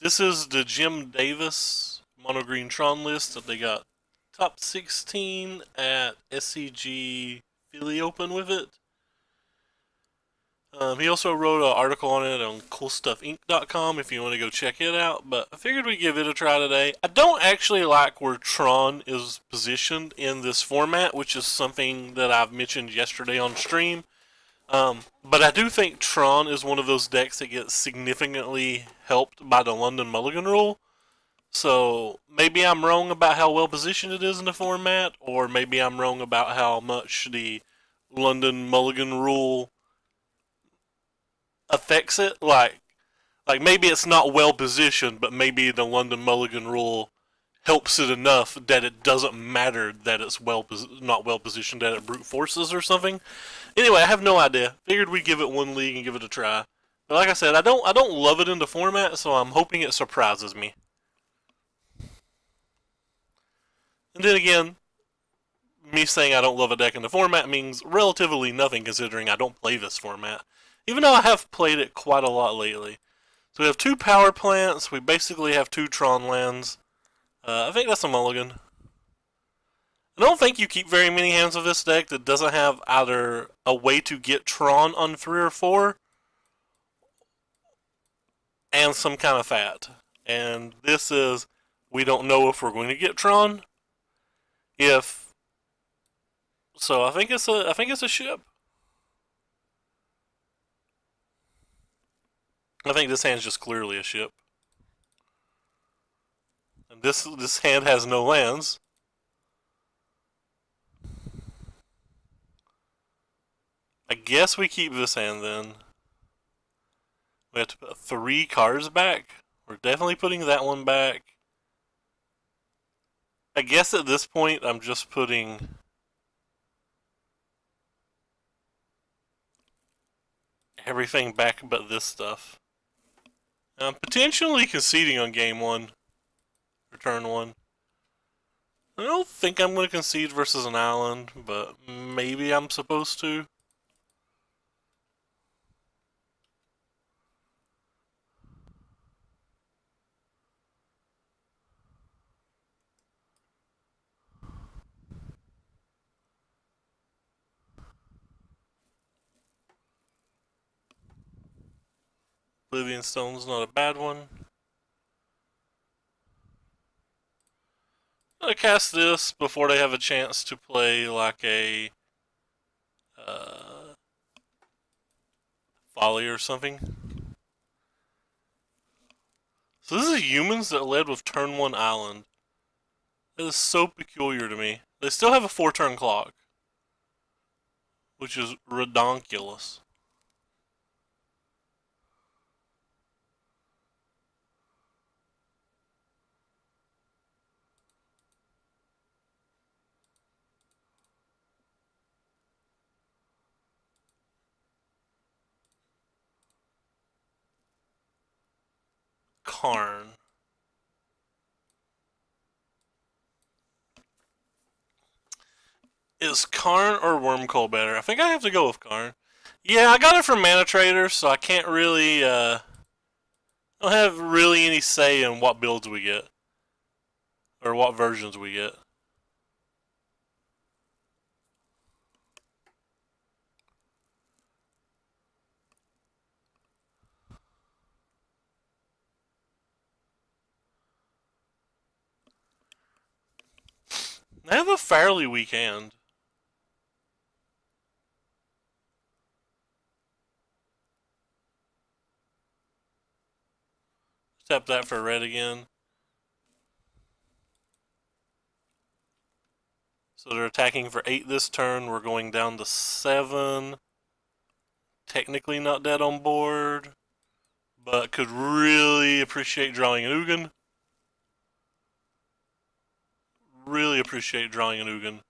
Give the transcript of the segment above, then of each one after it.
This is the Jim Davis Mono Green Tron list that they got top 16 at SCG Philly Open with it. He also wrote an article on it on CoolStuffInc.com if you want to go check it out, but I figured we'd give it a try today. I don't actually like where Tron is positioned in this format, which is something that I've mentioned yesterday on stream. But I do think Tron is one of those decks that gets significantly helped by the London Mulligan rule. So maybe I'm wrong about how well positioned it is in the format, or maybe I'm wrong about how much the London Mulligan rule affects it. Like maybe it's not well positioned, but maybe the London Mulligan rule helps it enough that it doesn't matter that it's not well positioned, that it brute forces or something. Anyway, I have no idea. Figured we'd give it one league and give it a try. But like I said, I don't love it in the format, so I'm hoping it surprises me. And then again, me saying I don't love a deck in the format means relatively nothing considering I don't play this format. Even though I have played it quite a lot lately. So we have 2 power plants, we basically have 2 Tron lands. I think that's a mulligan. I don't think you keep very many hands of this deck that doesn't have either a way to get Tron on 3 or 4 and some kind of fat. And this is, we don't know if we're going to get Tron. If so, I think it's a ship. I think this hand's just clearly a ship. And this hand has no lands. I guess we keep this hand then. We have to put 3 cards back. We're definitely putting that one back. I guess at this point I'm just putting everything back but this stuff. I'm potentially conceding on game 1 or turn 1. I don't think I'm going to concede versus an island, but maybe I'm supposed to. Oblivion Stone's not a bad one. I'm going to cast this before they have a chance to play like a Folly or something. So this is humans that led with turn 1 island. That is so peculiar to me. They still have a 4-turn clock, which is redonkulous. Karn. Is Karn or Wormcoil better? I think I have to go with Karn. Yeah, I got it from Mana Trader, so I can't really, don't have really any say in what builds we get. Or what versions we get. They have a fairly weak hand. Tap that for red again. So they're attacking for 8 this turn. We're going down to 7. Technically not dead on board, but could really appreciate drawing an Ugin. Really appreciate drawing an Ugin.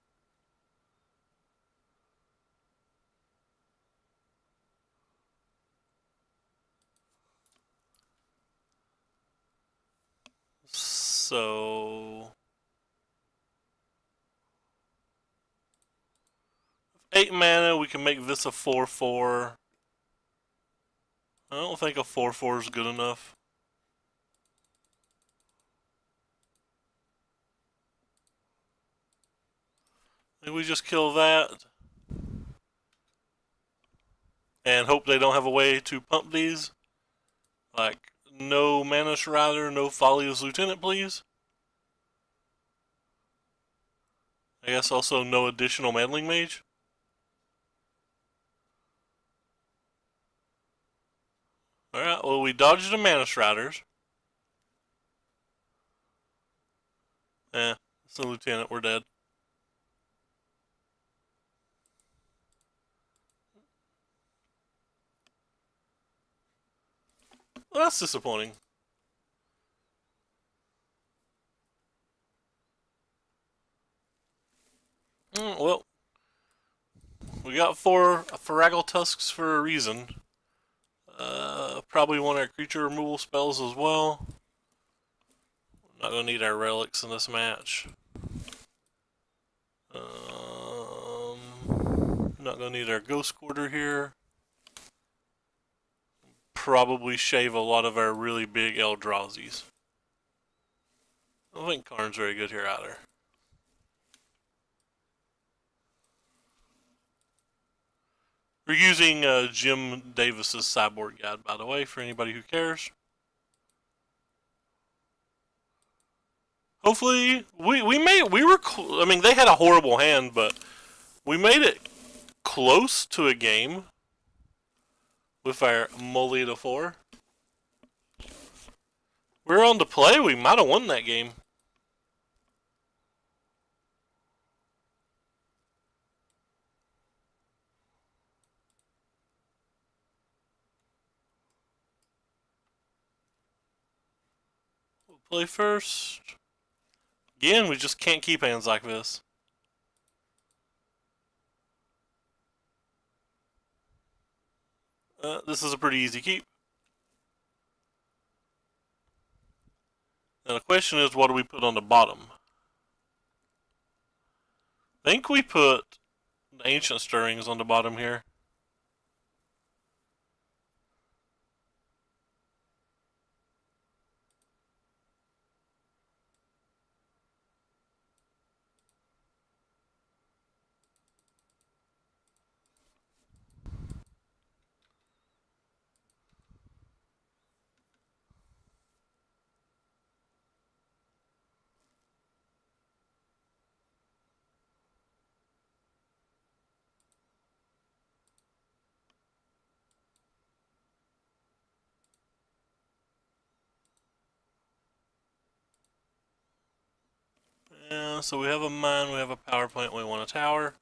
So 8 mana, we can make this a 4/4. I don't think a 4/4 is good enough. I think we just kill that. And hope they don't have a way to pump these. Like, no Mana Shrider, no Folly's Lieutenant, please. I guess also no additional Meddling Mage. Alright, well, we dodged the Mana Shriders. It's the Lieutenant, we're dead. Well, that's disappointing. Well, we got 4 Farragle Tusks for a reason. Probably want our creature removal spells as well. Not gonna need our relics in this match. Not gonna need our Ghost Quarter here. Probably shave a lot of our really big Eldrazi's. I don't think Karn's very good here either. We're using Jim Davis's sideboard guide, by the way, for anybody who cares. Hopefully, we were. I mean, they had a horrible hand, but we made it close to a game with our Mully to 4. We're on to play. We might have won that game. We'll play first. Again, we just can't keep hands like this. This is a pretty easy keep. Now the question is, what do we put on the bottom? I think we put the Ancient Stirrings on the bottom here. So we have a mine, we have a power plant, we want a tower.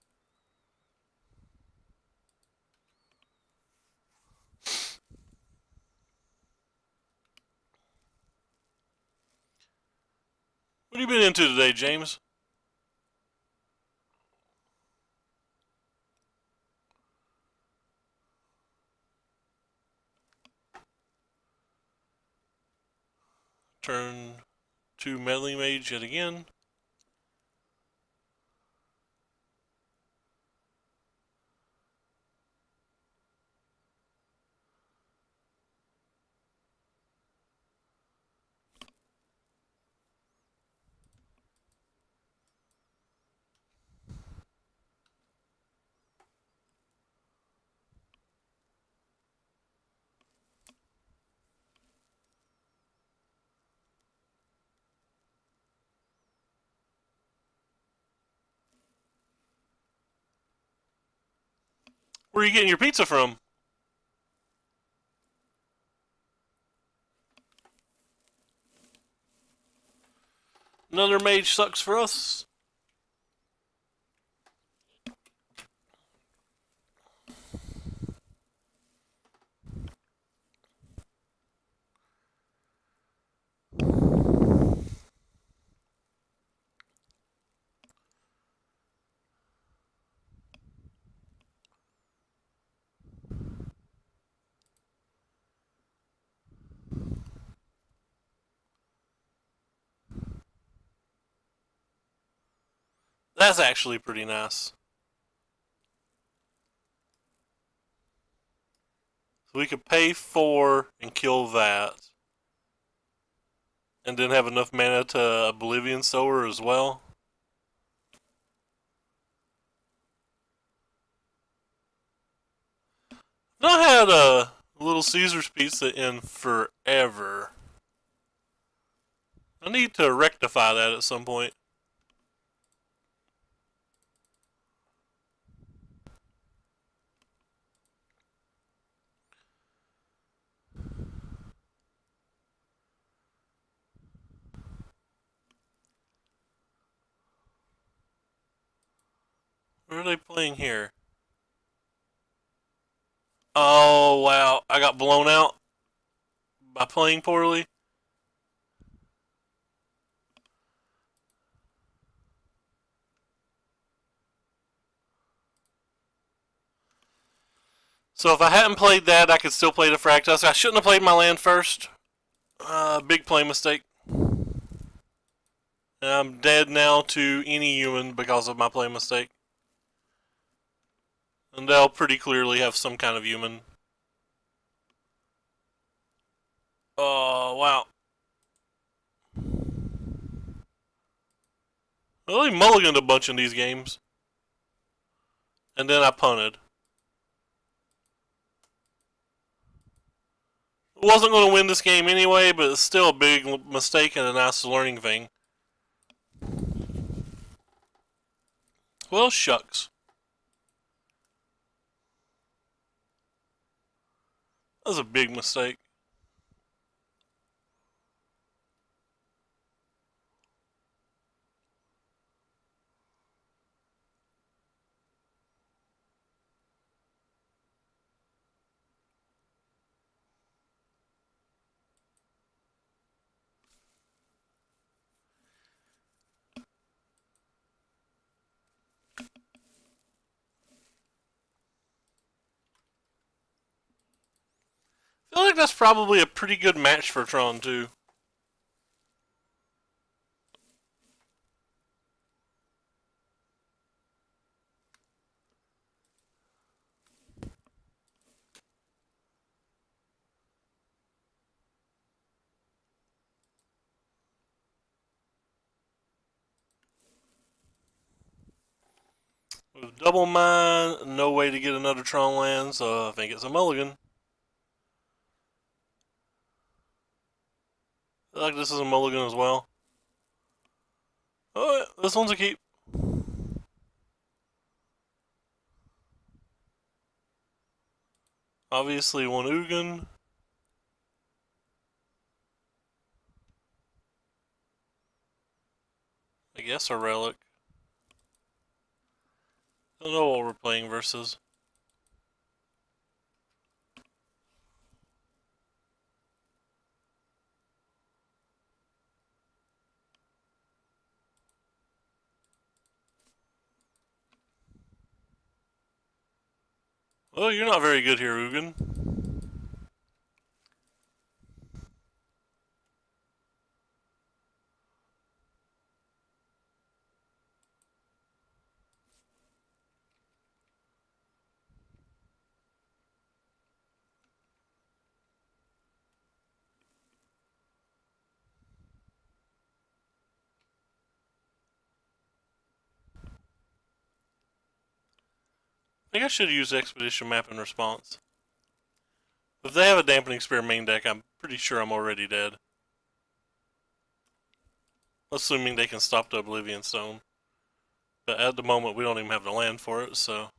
What have you been into today, James? Turn 2 Meddling Mage yet again. Where are you getting your pizza from? Another mage sucks for us. That's actually pretty nice. So we could pay 4 and kill that. And then have enough mana to Oblivion Sower as well. I had a Little Caesar's pizza in forever. I need to rectify that at some point. What are they playing here? Oh, wow. I got blown out by playing poorly. So if I hadn't played that, I could still play the Fractus. I shouldn't have played my land first. Big play mistake. And I'm dead now to any human because of my play mistake. And they'll pretty clearly have some kind of human. Oh, wow. I really mulliganed a bunch in these games. And then I punted. Wasn't going to win this game anyway, but it's still a big mistake and a nice learning thing. Well, shucks. That was a big mistake. I feel like that's probably a pretty good match for Tron, too. With double mine, no way to get another Tron land, so I think it's a mulligan. I feel like this is a mulligan as well. Oh, yeah, this one's a keep. Obviously one Ugin. I guess a relic. I don't know what we're playing versus. Oh, you're not very good here, Ugin. I think I should use Expedition Map in response. If they have a Dampening Spear main deck, I'm pretty sure I'm already dead. Assuming they can stop the Oblivion Stone. But at the moment, we don't even have the land for it, so.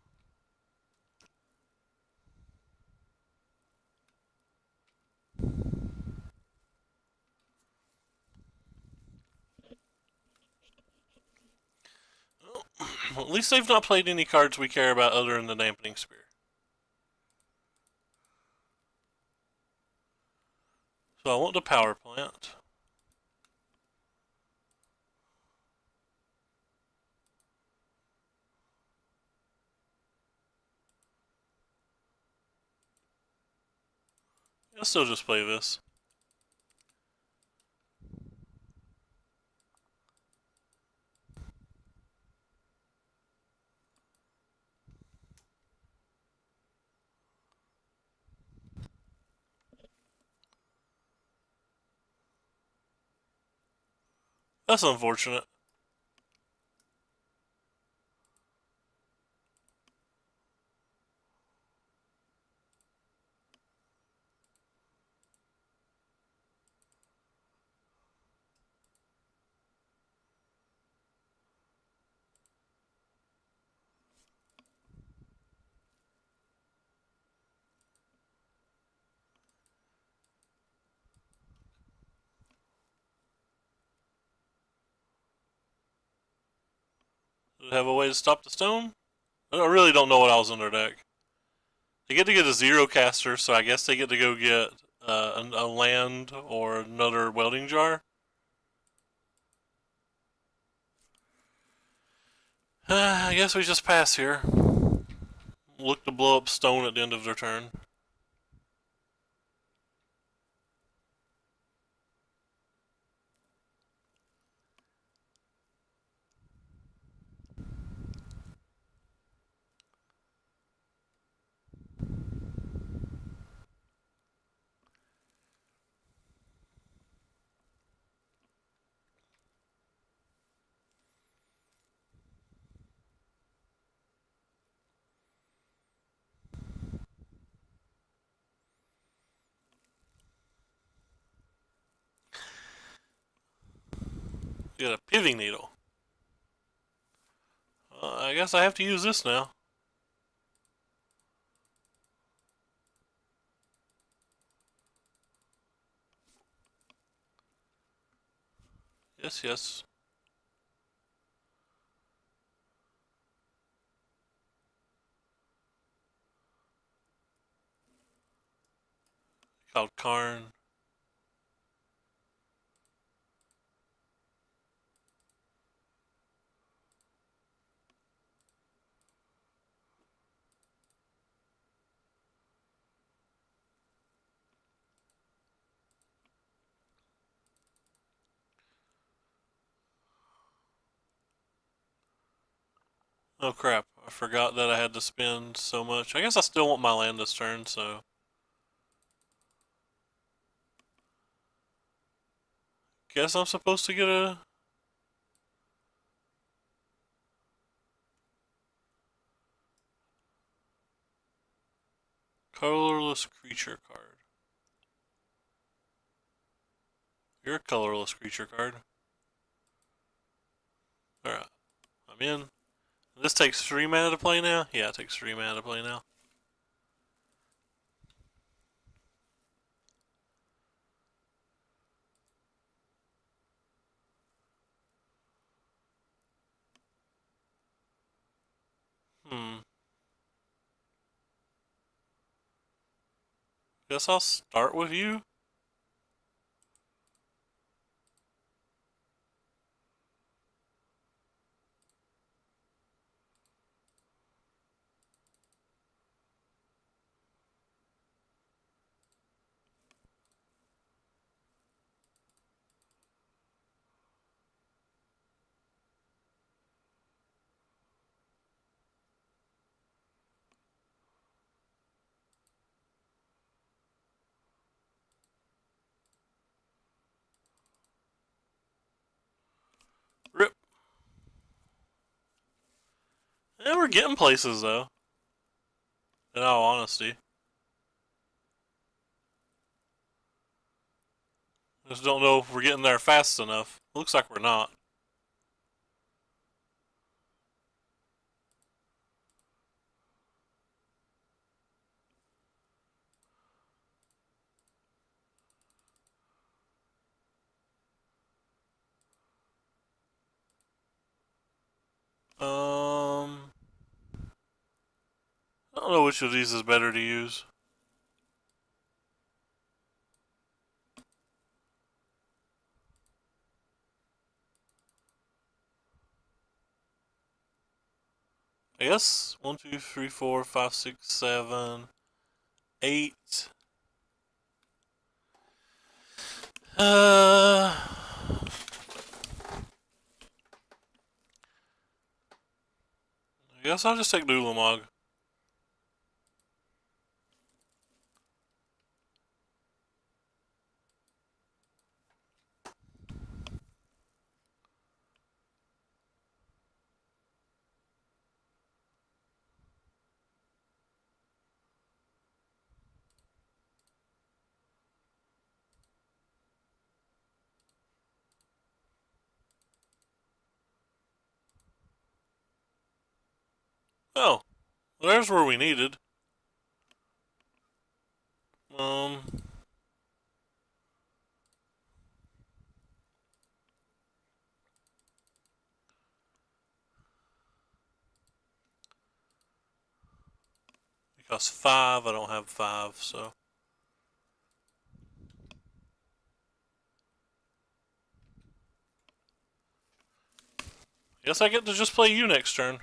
Well, at least they've not played any cards we care about other than the Dampening Spear. So I want the power plant. I'll still just play this. That's unfortunate. Did it have a way to stop the stone? I really don't know what else on their deck. They get to get a zero caster, so I guess they get to go get a land or another welding jar. I guess we just pass here. Look to blow up stone at the end of their turn. Get a pithing needle. I guess I have to use this now. Yes, yes. Called Karn. Oh crap, I forgot that I had to spend so much. I guess I still want my land this turn, so... Guess I'm supposed to get a... colorless creature card. You're a colorless creature card. Alright, I'm in. This takes 3 mana to play now? Yeah, it takes 3 mana to play now. Guess I'll start with you? Rip. Yeah, we're getting places though. In all honesty. Just don't know if we're getting there fast enough. Looks like we're not. I don't know which of these is better to use. I guess 1, 2, 3, 4, 5, 6, 7, 8. I guess I'll just take Dulamog. Oh, there's where we needed. Um, Costs 5. I don't have 5, so. Guess I get to just play you next turn.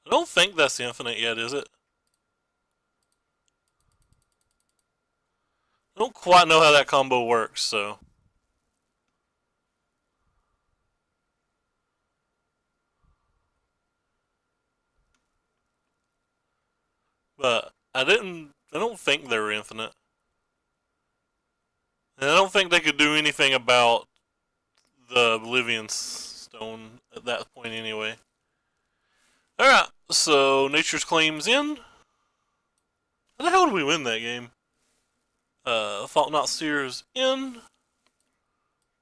I don't think that's infinite yet, is it? I don't quite know how that combo works, so. But I don't think they were infinite. And I don't think they could do anything about the Oblivion Stone at that point anyway. Alright, so Nature's Claim's in. How the hell did we win that game? Fault Not Seer's in.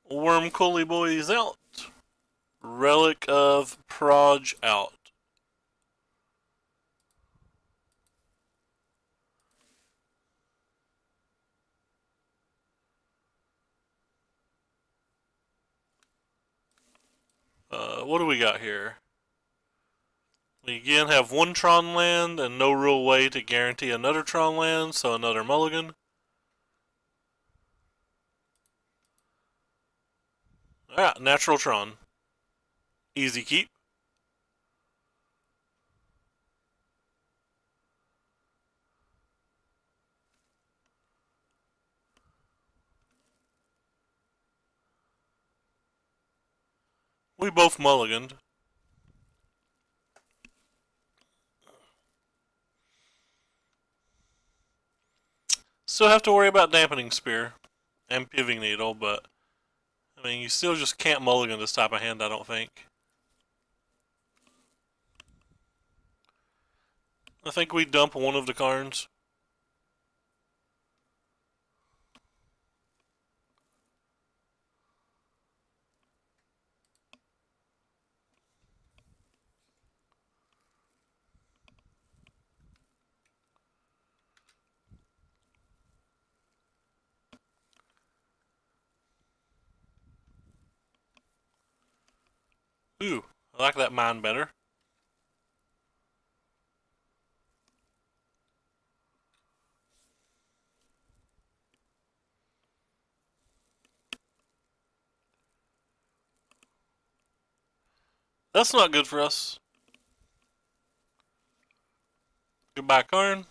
Worm Coley Boy's out. Relic of Proj out. What do we got here? We again have one Tron land and no real way to guarantee another Tron land, so another mulligan. Alright, natural Tron. Easy keep. We both mulliganed. Still have to worry about Dampening Spear and Piving Needle, but I mean, you still just can't mulligan this type of hand, I don't think. I think we dump one of the cards. Ooh, I like that mine better. That's not good for us. Goodbye, Karn.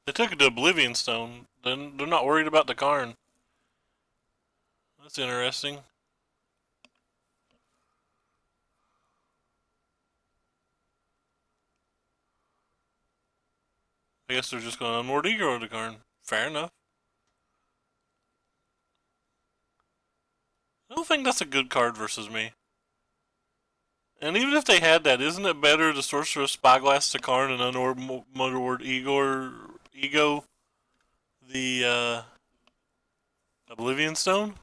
They took it to Oblivion Stone. Then they're not worried about the Karn. That's interesting. I guess they're just going to Unmoored Ego the Karn. Fair enough. I don't think that's a good card versus me. And even if they had that, isn't it better to Sorcerer's Spyglass to Karn and Unmoored Ego the Oblivion Stone?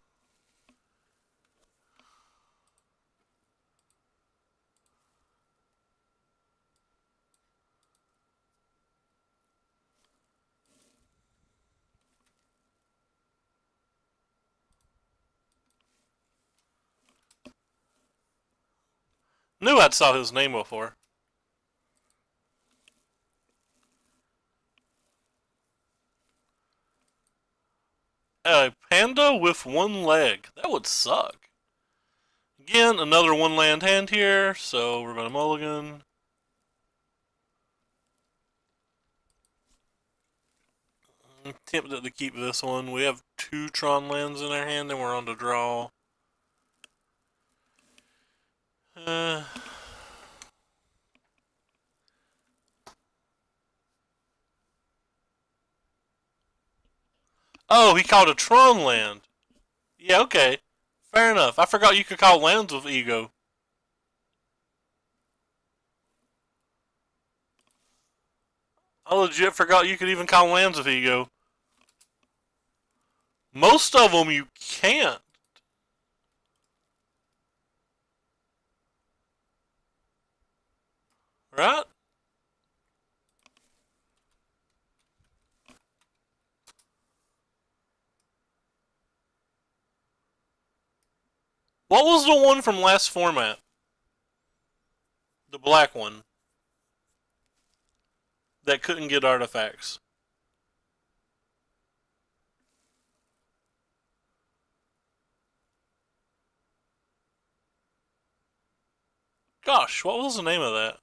Knew I'd saw his name before. A panda with one leg. That would suck. Again, another one land hand here, so we're going to mulligan. I'm tempted to keep this one. We have 2 Tron lands in our hand and we're on the draw. I Oh, he called a Tron land. Yeah, okay. Fair enough. I forgot you could call lands with ego. I legit forgot you could even call lands with ego. Most of them you can't. Right? What was the one from last format? The black one. That couldn't get artifacts. Gosh, what was the name of that?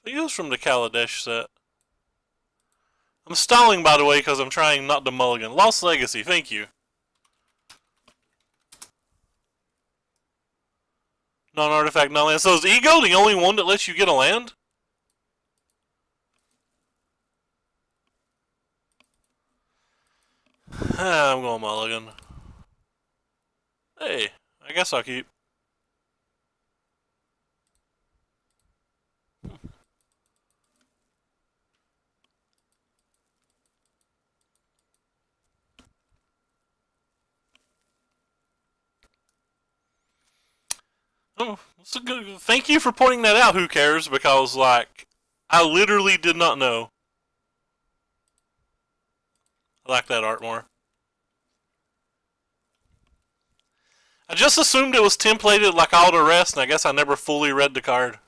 I think it was from the Kaladesh set. I'm stalling, by the way, because I'm trying not to mulligan. Lost Legacy, thank you. Non-artifact, non-land. So is Ego the only one that lets you get a land? I'm going mulligan. Hey, I guess I'll keep. Oh, that's a good. Thank you for pointing that out. Who cares? Because like, I literally did not know. I like that art more. I just assumed it was templated like all the rest, and I guess I never fully read the card.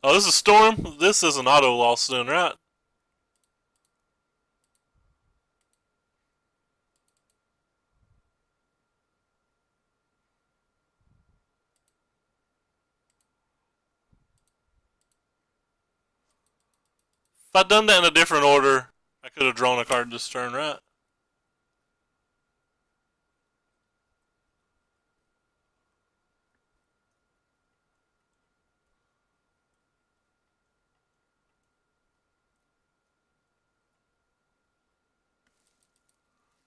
Oh, this is Storm? This is an auto loss then, right? If I'd done that in a different order, I could have drawn a card this turn, right?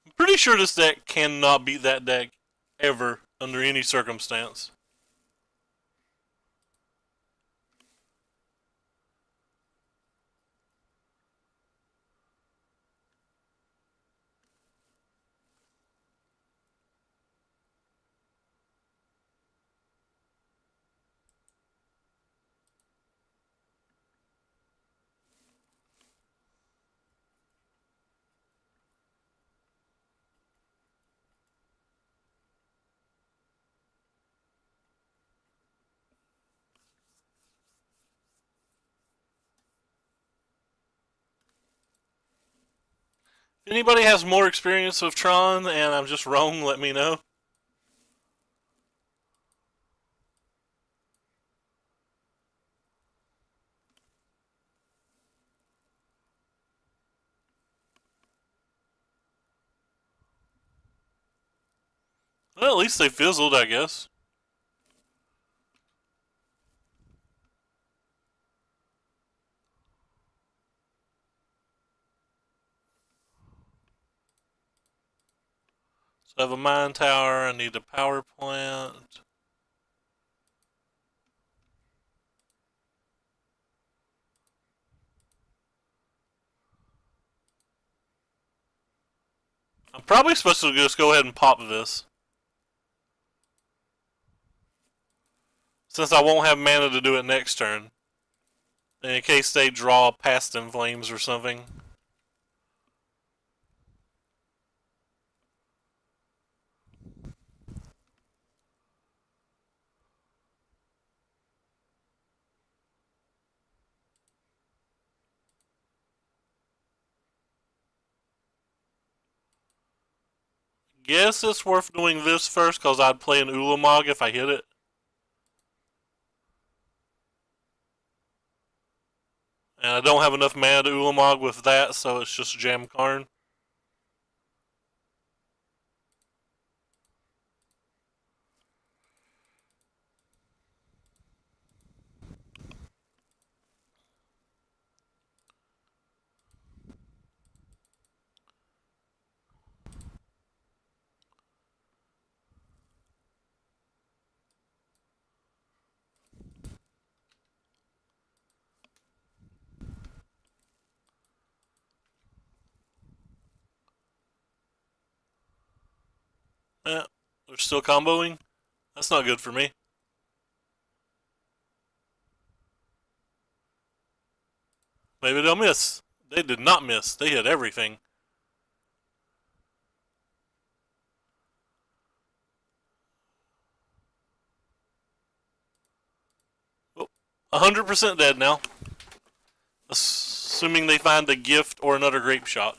I'm pretty sure this deck cannot beat that deck ever under any circumstance. If anybody has more experience with Tron and I'm just wrong, let me know. Well, at least they fizzled, I guess. So I have a mine tower, I need a power plant. I'm probably supposed to just go ahead and pop this. Since I won't have mana to do it next turn. In case they draw Past in Flames or something. Guess it's worth doing this first because I'd play an Ulamog if I hit it. And I don't have enough mana to Ulamog with that, so it's just Jam Karn. Yeah, they're still comboing. That's not good for me. Maybe they'll miss. They did not miss. They hit everything. Oh, 100% dead now. Assuming they find a gift or another grape shot.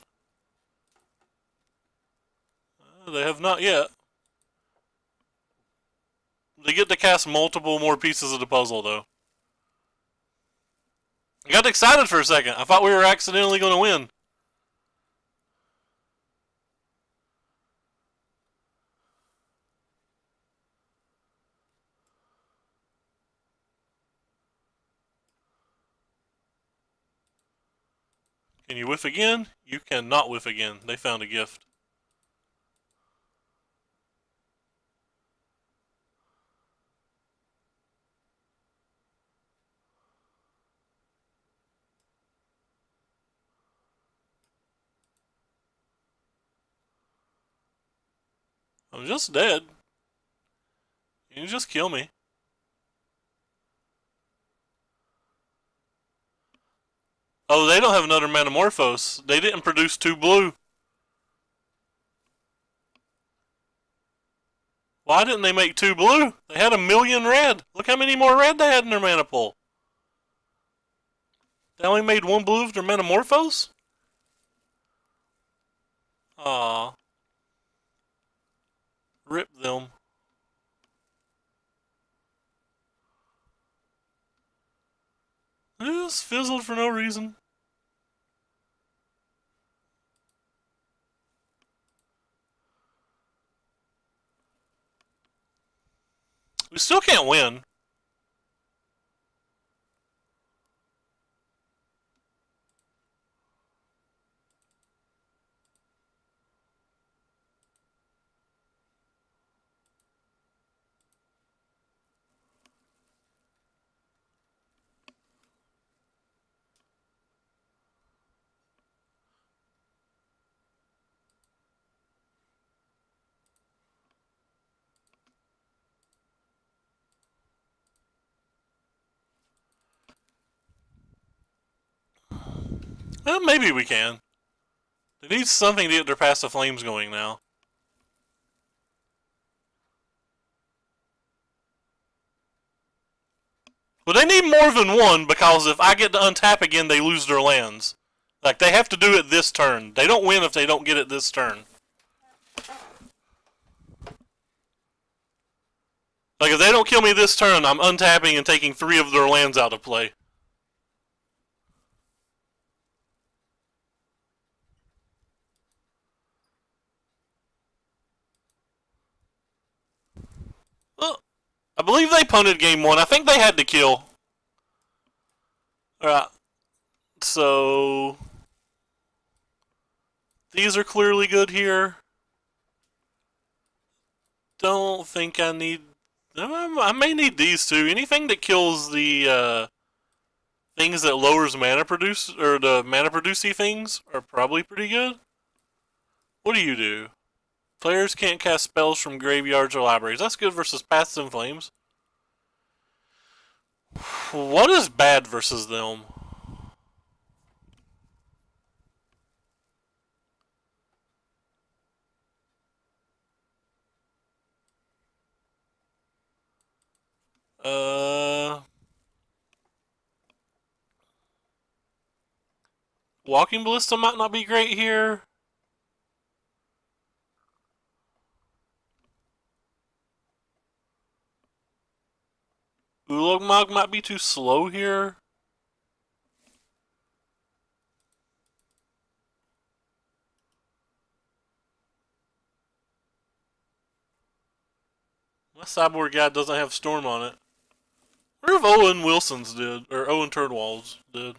They have not yet. They get to cast multiple more pieces of the puzzle, though. I got excited for a second. I thought we were accidentally going to win. Can you whiff again? You cannot whiff again. They found a gift. I'm just dead. You just kill me. Oh, they don't have another Metamorphose. They didn't produce 2 blue. Why didn't they make 2 blue? They had 1,000,000 red. Look how many more red they had in their mana pool. They only made 1 blue of their Metamorphose? Aw. Rip them. It just fizzled for no reason. We still can't win. Well, maybe we can. They need something to get their Pass the Flames going now. Well, they need more than one, because if I get to untap again, they lose their lands. Like, they have to do it this turn. They don't win if they don't get it this turn. Like, if they don't kill me this turn, I'm untapping and taking 3 of their lands out of play. Well, I believe they punted game 1. I think they had to kill. Alright. So... these are clearly good here. Don't think I need... I may need these two. Anything that kills the things that lowers mana produce, or the mana producey things, are probably pretty good. What do you do? Players can't cast spells from graveyards or libraries. That's good versus Paths and Flames. What is bad versus them? Walking Ballista might not be great here. Ulamog might be too slow here. My cyborg guy doesn't have Storm on it. I wonder if Owen Wilson's did, or Owen Turnwald's did.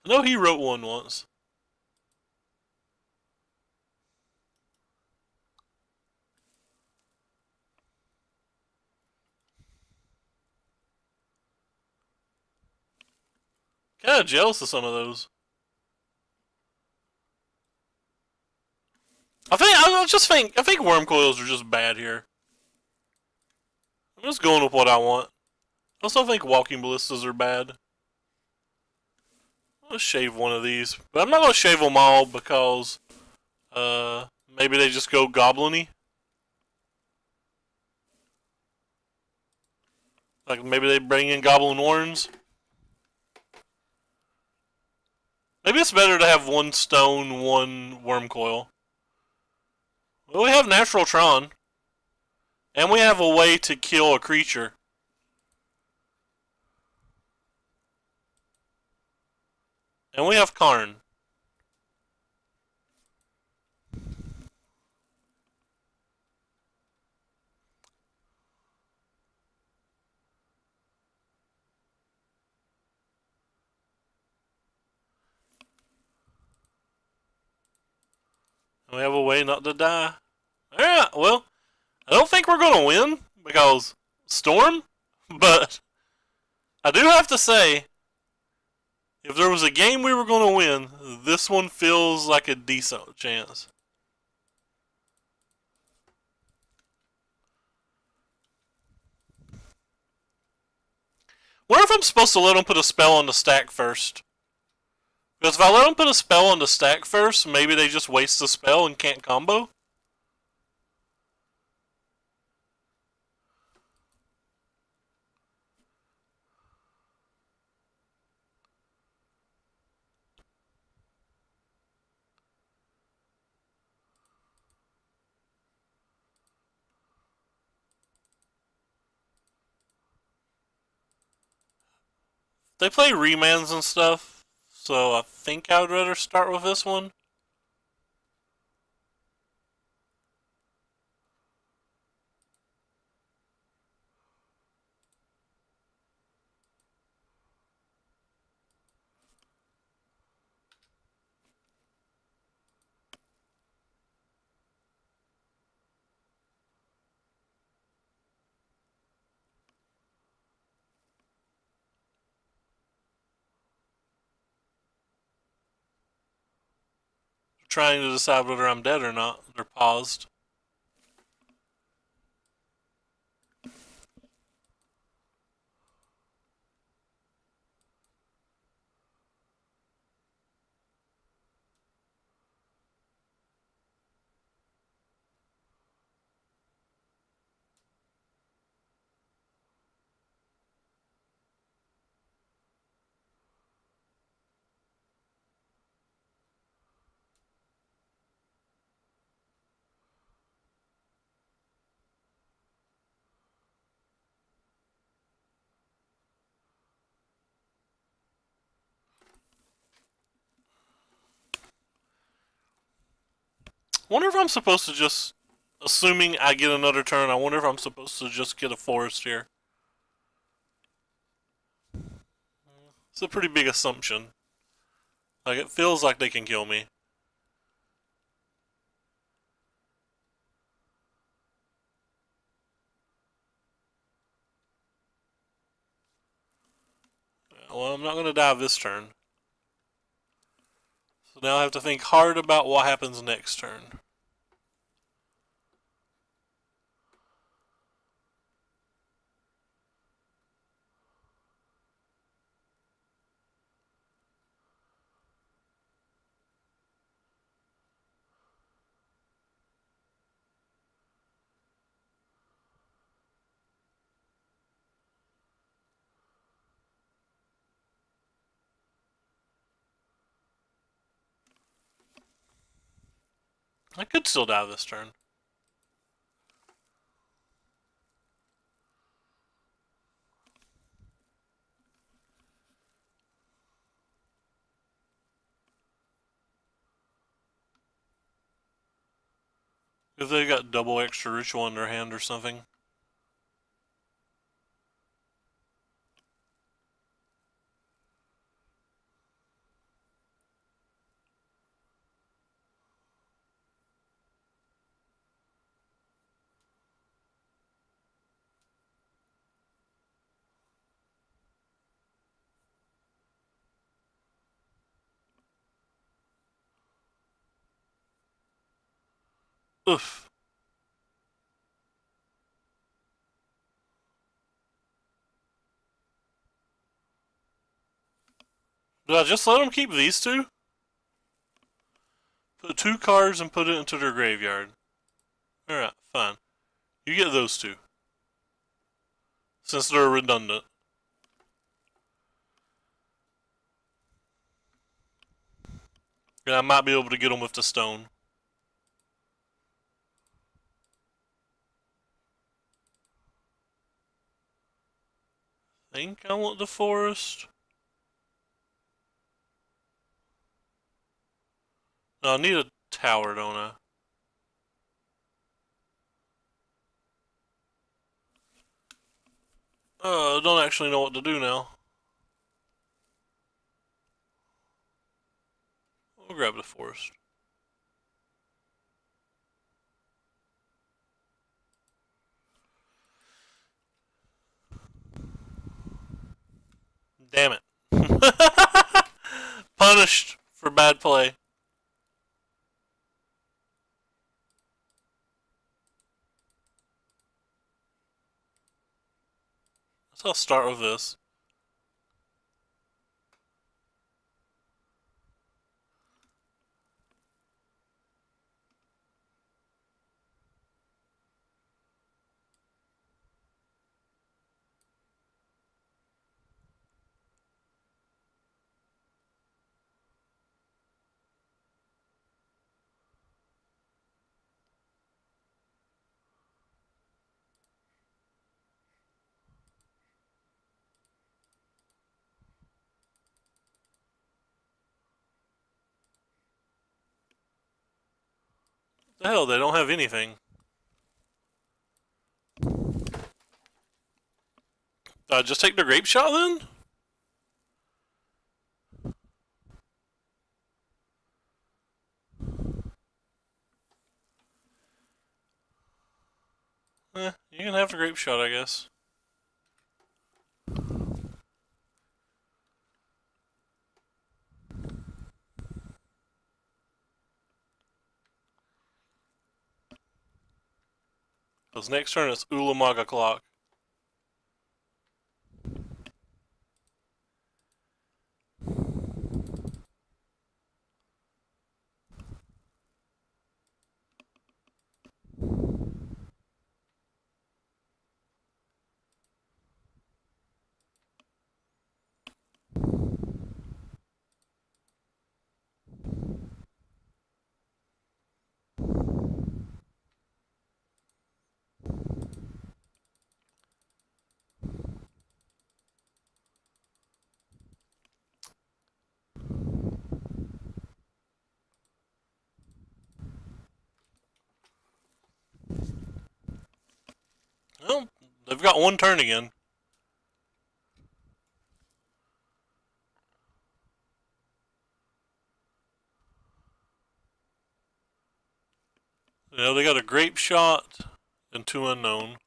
I know he wrote one once. Kind of jealous of some of those. I think worm coils are just bad here. I'm just going with what I want. I also think walking ballistas are bad. I'll shave one of these, but I'm not gonna shave them all because maybe they just go goblin-y. Like maybe they bring in goblin horns. Maybe it's better to have one stone, one worm coil. Well, we have natural Tron. And we have a way to kill a creature. And we have Karn. And we have a way not to die. Alright, well, I don't think we're going to win because Storm, but I do have to say, if there was a game we were going to win, this one feels like a decent chance. Wonder if I'm supposed to let them put a spell on the stack first. Because if I let them put a spell on the stack first, maybe they just waste the spell and can't combo. They play remans and stuff, so I think I would rather start with this one. Trying to decide whether I'm dead or not. They're paused. Wonder if I'm supposed to just, assuming I get another turn, I wonder if I'm supposed to just get a forest here. It's a pretty big assumption. Like, it feels like they can kill me. Well, I'm not going to die this turn. So now I have to think hard about what happens next turn. I could still die this turn. If they got double extra ritual in their hand or something. Oof. Did I just let them keep these two? Put 2 cards and put it into their graveyard. Alright, fine. You get those 2. Since they're redundant. And I might be able to get them with the stone. I think I want the forest. No, I need a tower, don't I? I don't actually know what to do now. I'll grab the forest. Damn it. Punished for bad play. So I'll start with this. The hell, they don't have anything. Just take the grape shot then? You can have the grape shot, I guess. Because next turn it's Ullamaga Clock. Well, they've got one turn again. You know, they got a grape shot and 2 unknown.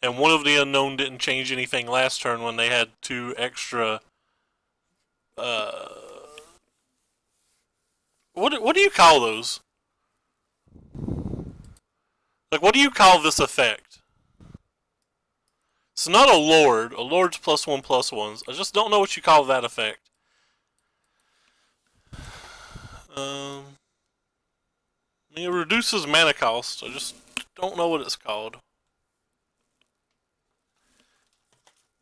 And one of the unknown didn't change anything last turn when they had 2 extra. What do you call those? Like, what do you call this effect? It's not a lord. A lord's +1/+1s. I just don't know what you call that effect. I mean, it reduces mana cost. I just don't know what it's called.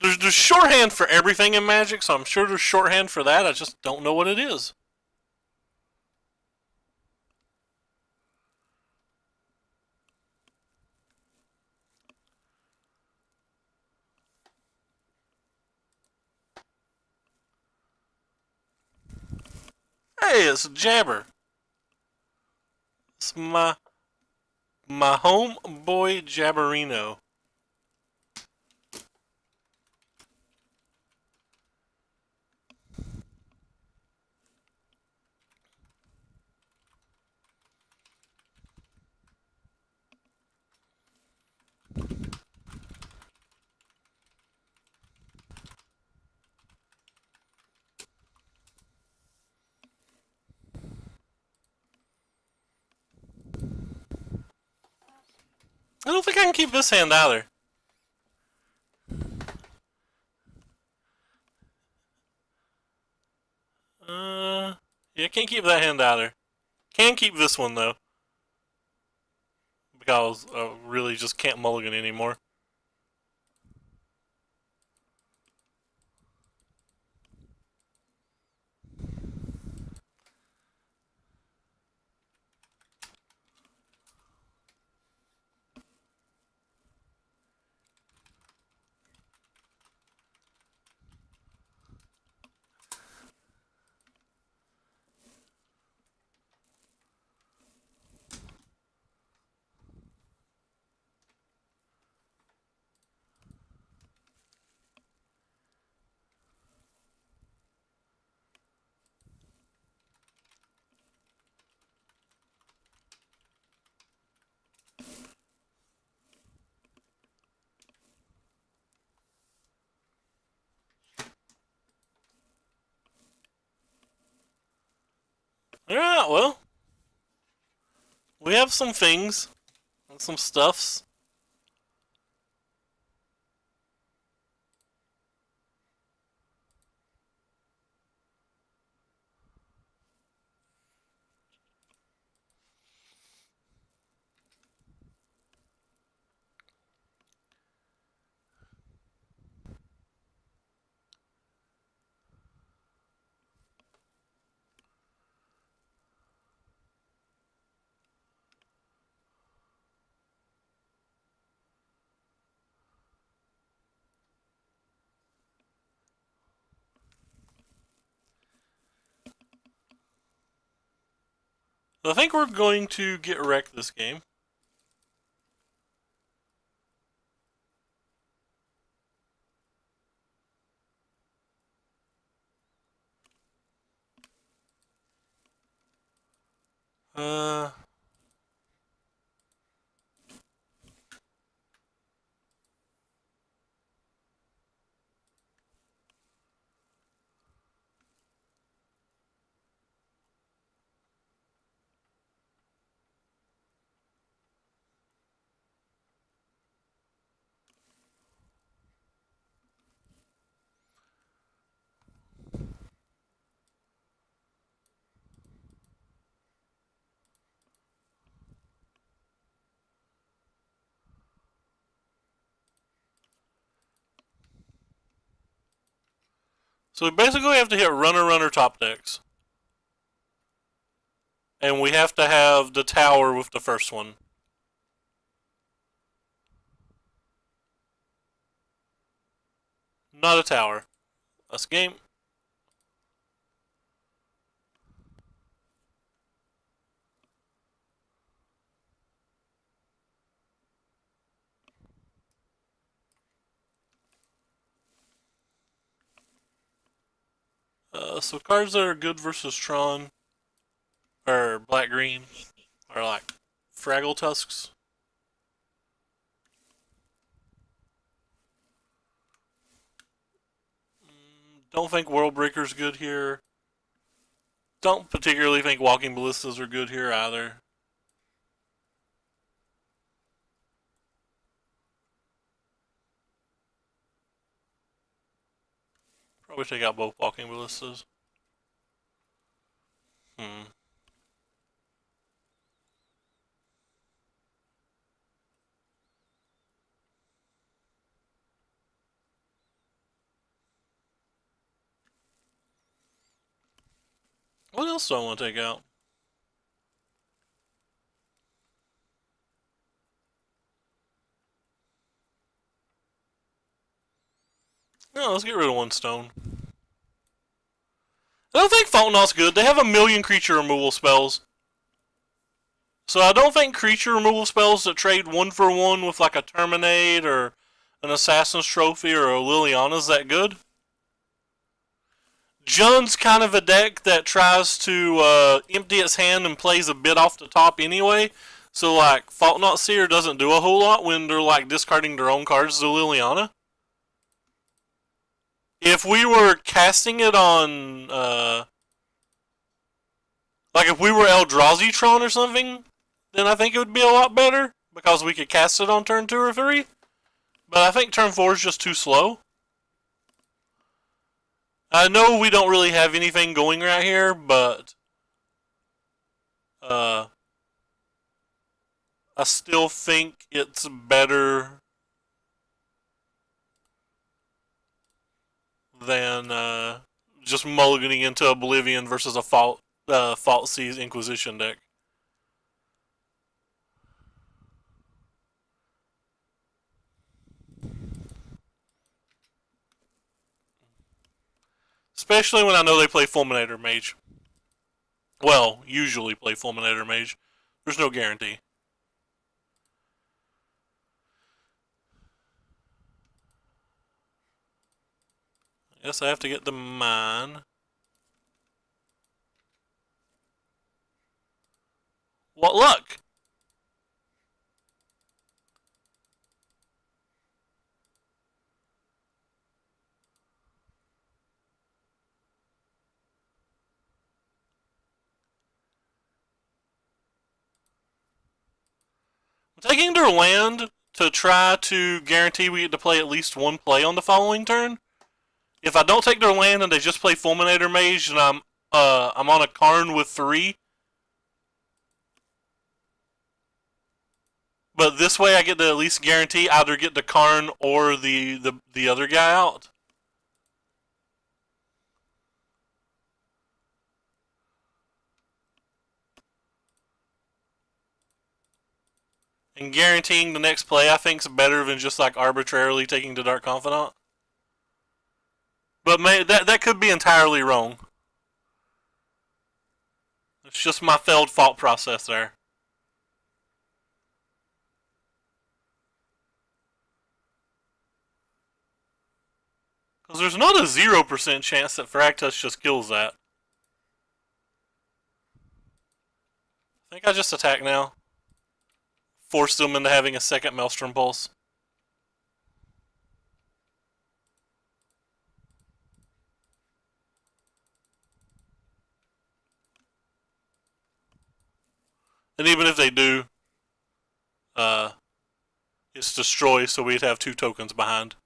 There's shorthand for everything in Magic, so I'm sure there's shorthand for that. I just don't know what it is. Hey, it's Jabber. It's my My homeboy Jabberino. I don't think I can keep this hand either. Yeah, can't keep that hand either. Can keep this one though, because I really just can't mulligan anymore. Alright, well, we have some things, some stuffs. I think we're going to get wrecked this game. Uh, so we basically have to hit runner, runner, top decks. And we have to have the tower with the first one. Not a tower. That's game. So cards that are good versus Tron, or black green, are like Fraggle Tusks. Don't think World Breaker's good here. Don't particularly think Walking Ballistas are good here either. Probably take out both Walking Ballistas. Hmm. What else do I want to take out? No, let's get rid of one stone. I don't think Fontenaut's good. They have a million creature removal spells. So I don't think creature removal spells that trade 1-for-1 with like a Terminate or an Assassin's Trophy or a Liliana's that good. Jun's kind of a deck that tries to empty its hand and plays a bit off the top anyway. So like Fault Not Seer doesn't do a whole lot when they're like discarding their own cards to Liliana. If we were casting it on like if we were Eldrazi Tron or something, then I think it would be a lot better because we could cast it on turn 2 or 3. But I think turn 4 is just too slow. I know we don't really have anything going right here, but I still think it's better than just mulliganing into Oblivion versus a Fault Seas Inquisition deck. Especially when I know they play Fulminator Mage. Well, usually play Fulminator Mage. There's no guarantee. I guess I have to get the mine. What luck! I'm taking their land to try to guarantee we get to play at least one play on the following turn. If I don't take their land and they just play Fulminator Mage, and I'm on a Karn with 3. But this way I get to at least guarantee either get the Karn or the other guy out. And guaranteeing the next play I think is better than just like arbitrarily taking the Dark Confidant. But that could be entirely wrong. It's just my failed thought process there. Because there's not a 0% chance that Fractus just kills that. I think I just attack now. Force them into having a second Maelstrom Pulse. And even if they do, it's destroy, so we'd have 2 tokens behind.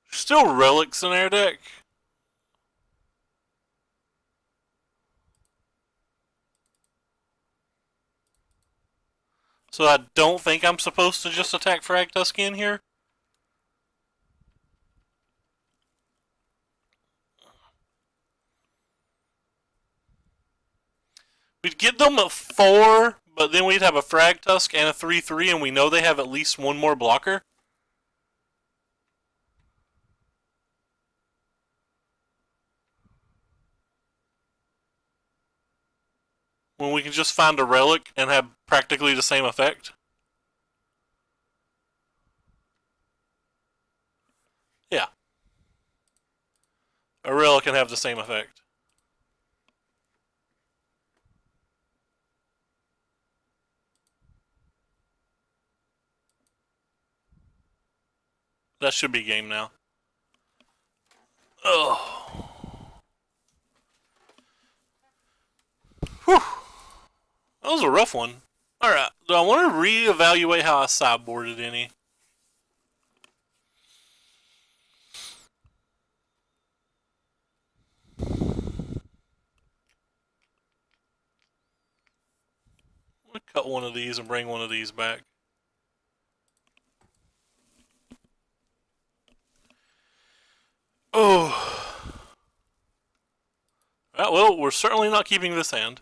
Still relics in our deck. So I don't think I'm supposed to just attack Fragtusk in here. We'd get them at 4, but then we'd have a Fragtusk and a 3/3, and we know they have at least one more blocker. When we can just find a relic and have practically the same effect. Yeah. A relic can have the same effect. That should be game now. Oh. Whew. That was a rough one. Alright, do I want to reevaluate how I sideboarded any? cut one of these and bring one of these back. Oh. Well, we're certainly not keeping this hand.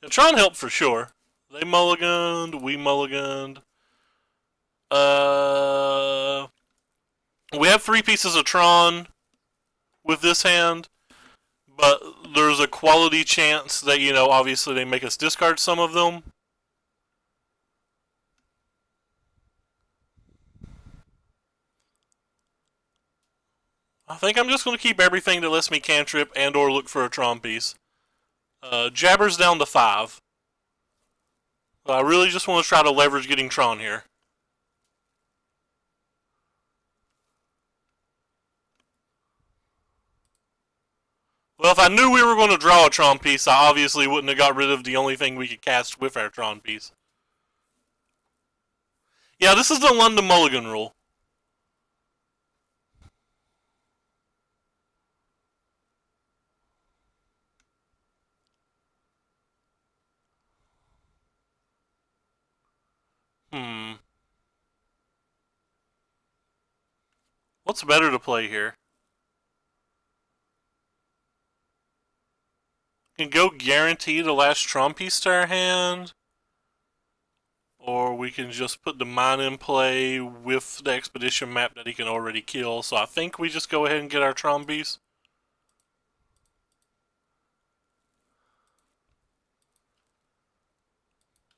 Yeah, Tron helped for sure. They mulliganed, we mulliganed. We have 3 pieces of Tron with this hand, but there's a quality chance that, you know, obviously they make us discard some of them. I think I'm just going to keep everything that lets me cantrip and or look for a Tron piece. Jabber's down to 5. I really just want to try to leverage getting Tron here. Well, if I knew we were going to draw a Tron piece, I obviously wouldn't have got rid of the only thing we could cast with our Tron piece. Yeah, this is the London Mulligan rule. What's better to play here? Can go guarantee the last Tron piece to our hand. Or we can just put the mine in play with the expedition map that he can already kill. So I think we just go ahead and get our Tron piece.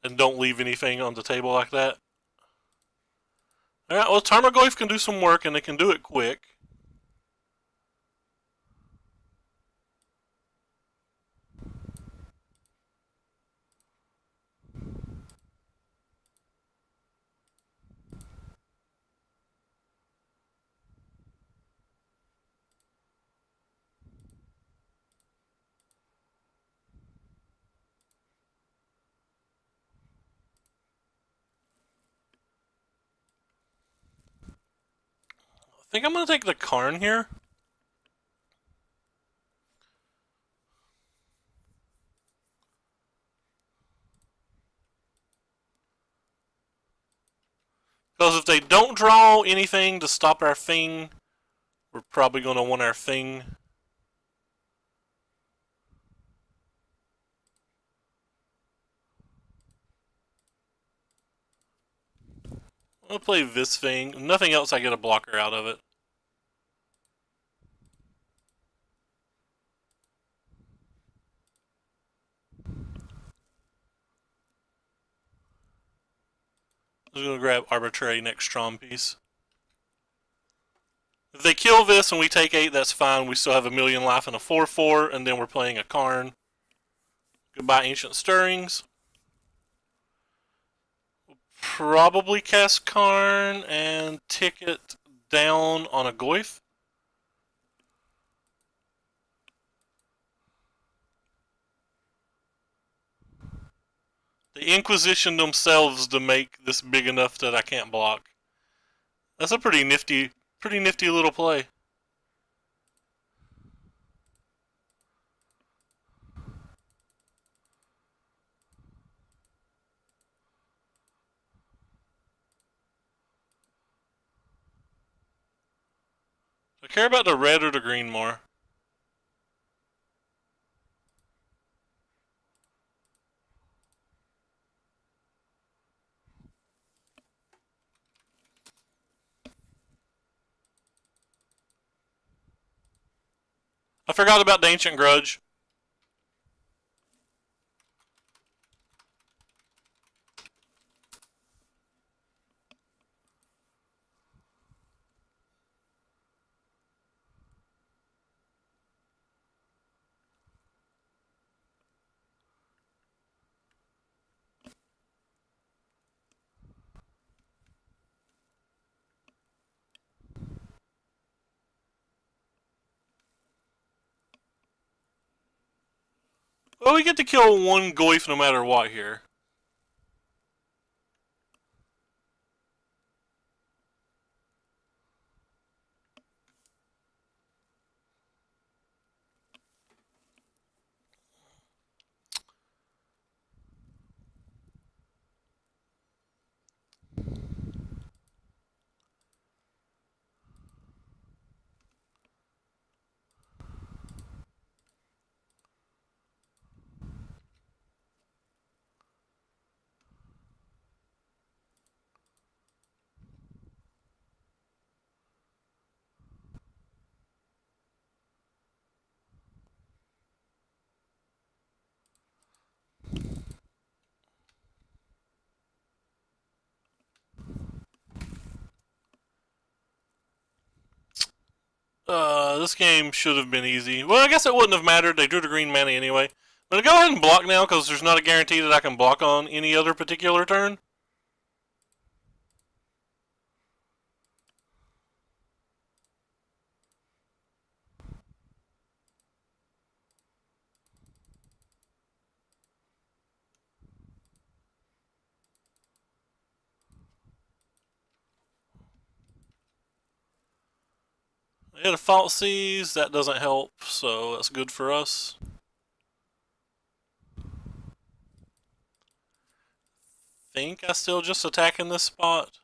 And don't leave anything on the table like that. Alright, well, Tarmogoyf can do some work, and they can do it quick. I think I'm going to take the Karn here. Because if they don't draw anything to stop our thing, we're probably going to want our thing. I'll play this thing. Nothing else, I get a blocker out of it. I'm going to grab Arbitrary next Tron piece. If they kill this and we take 8, that's fine. We still have a million life and a 4/4, and then we're playing a Karn. Goodbye, Ancient Stirrings. Probably cast Karn and ticket down on a Goyf. The Inquisition themselves to make this big enough that I can't block. That's a pretty nifty little play. I care about the red or the green more. I forgot about the Ancient Grudge. Well, we get to kill one Goyf no matter what here. This game should have been easy. Well, I guess it wouldn't have mattered. They drew the green mana anyway. I'm going to go ahead and block now because there's not a guarantee that I can block on any other particular turn. They had a Fault Seize. That doesn't help, so that's good for us. Think I still just attacking this spot.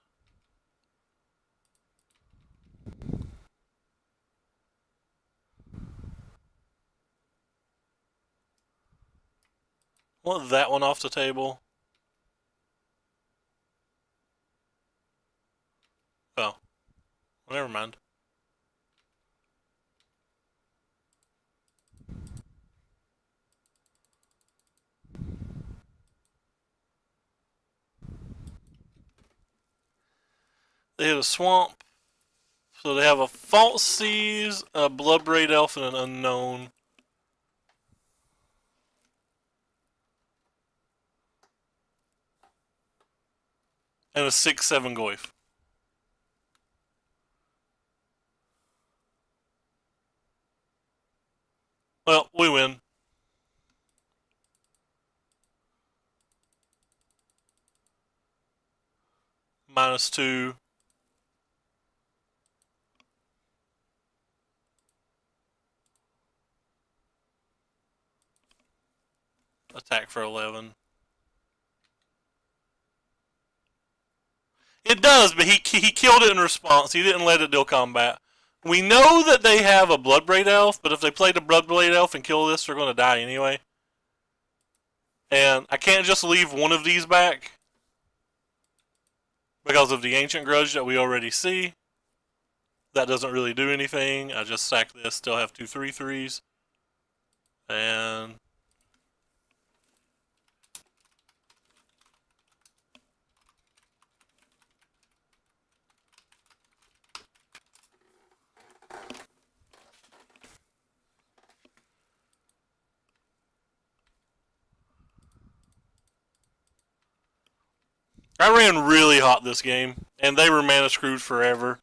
Want that one off the table. Oh, well, never mind. They hit a swamp. So they have a Fault Seize, a Bloodbraid Elf, and an Unknown. And a 6/7 Goyf. Well, we win. -2. Attack for 11. It does, but he killed it in response. He didn't let it deal combat. We know that they have a Bloodbraid Elf, but if they play the Bloodbraid Elf and kill this, they're going to die anyway. And I can't just leave one of these back because of the Ancient Grudge that we already see. That doesn't really do anything. I just sack this, still have 2 3/3s. And I ran really hot this game, and they were mana screwed forever.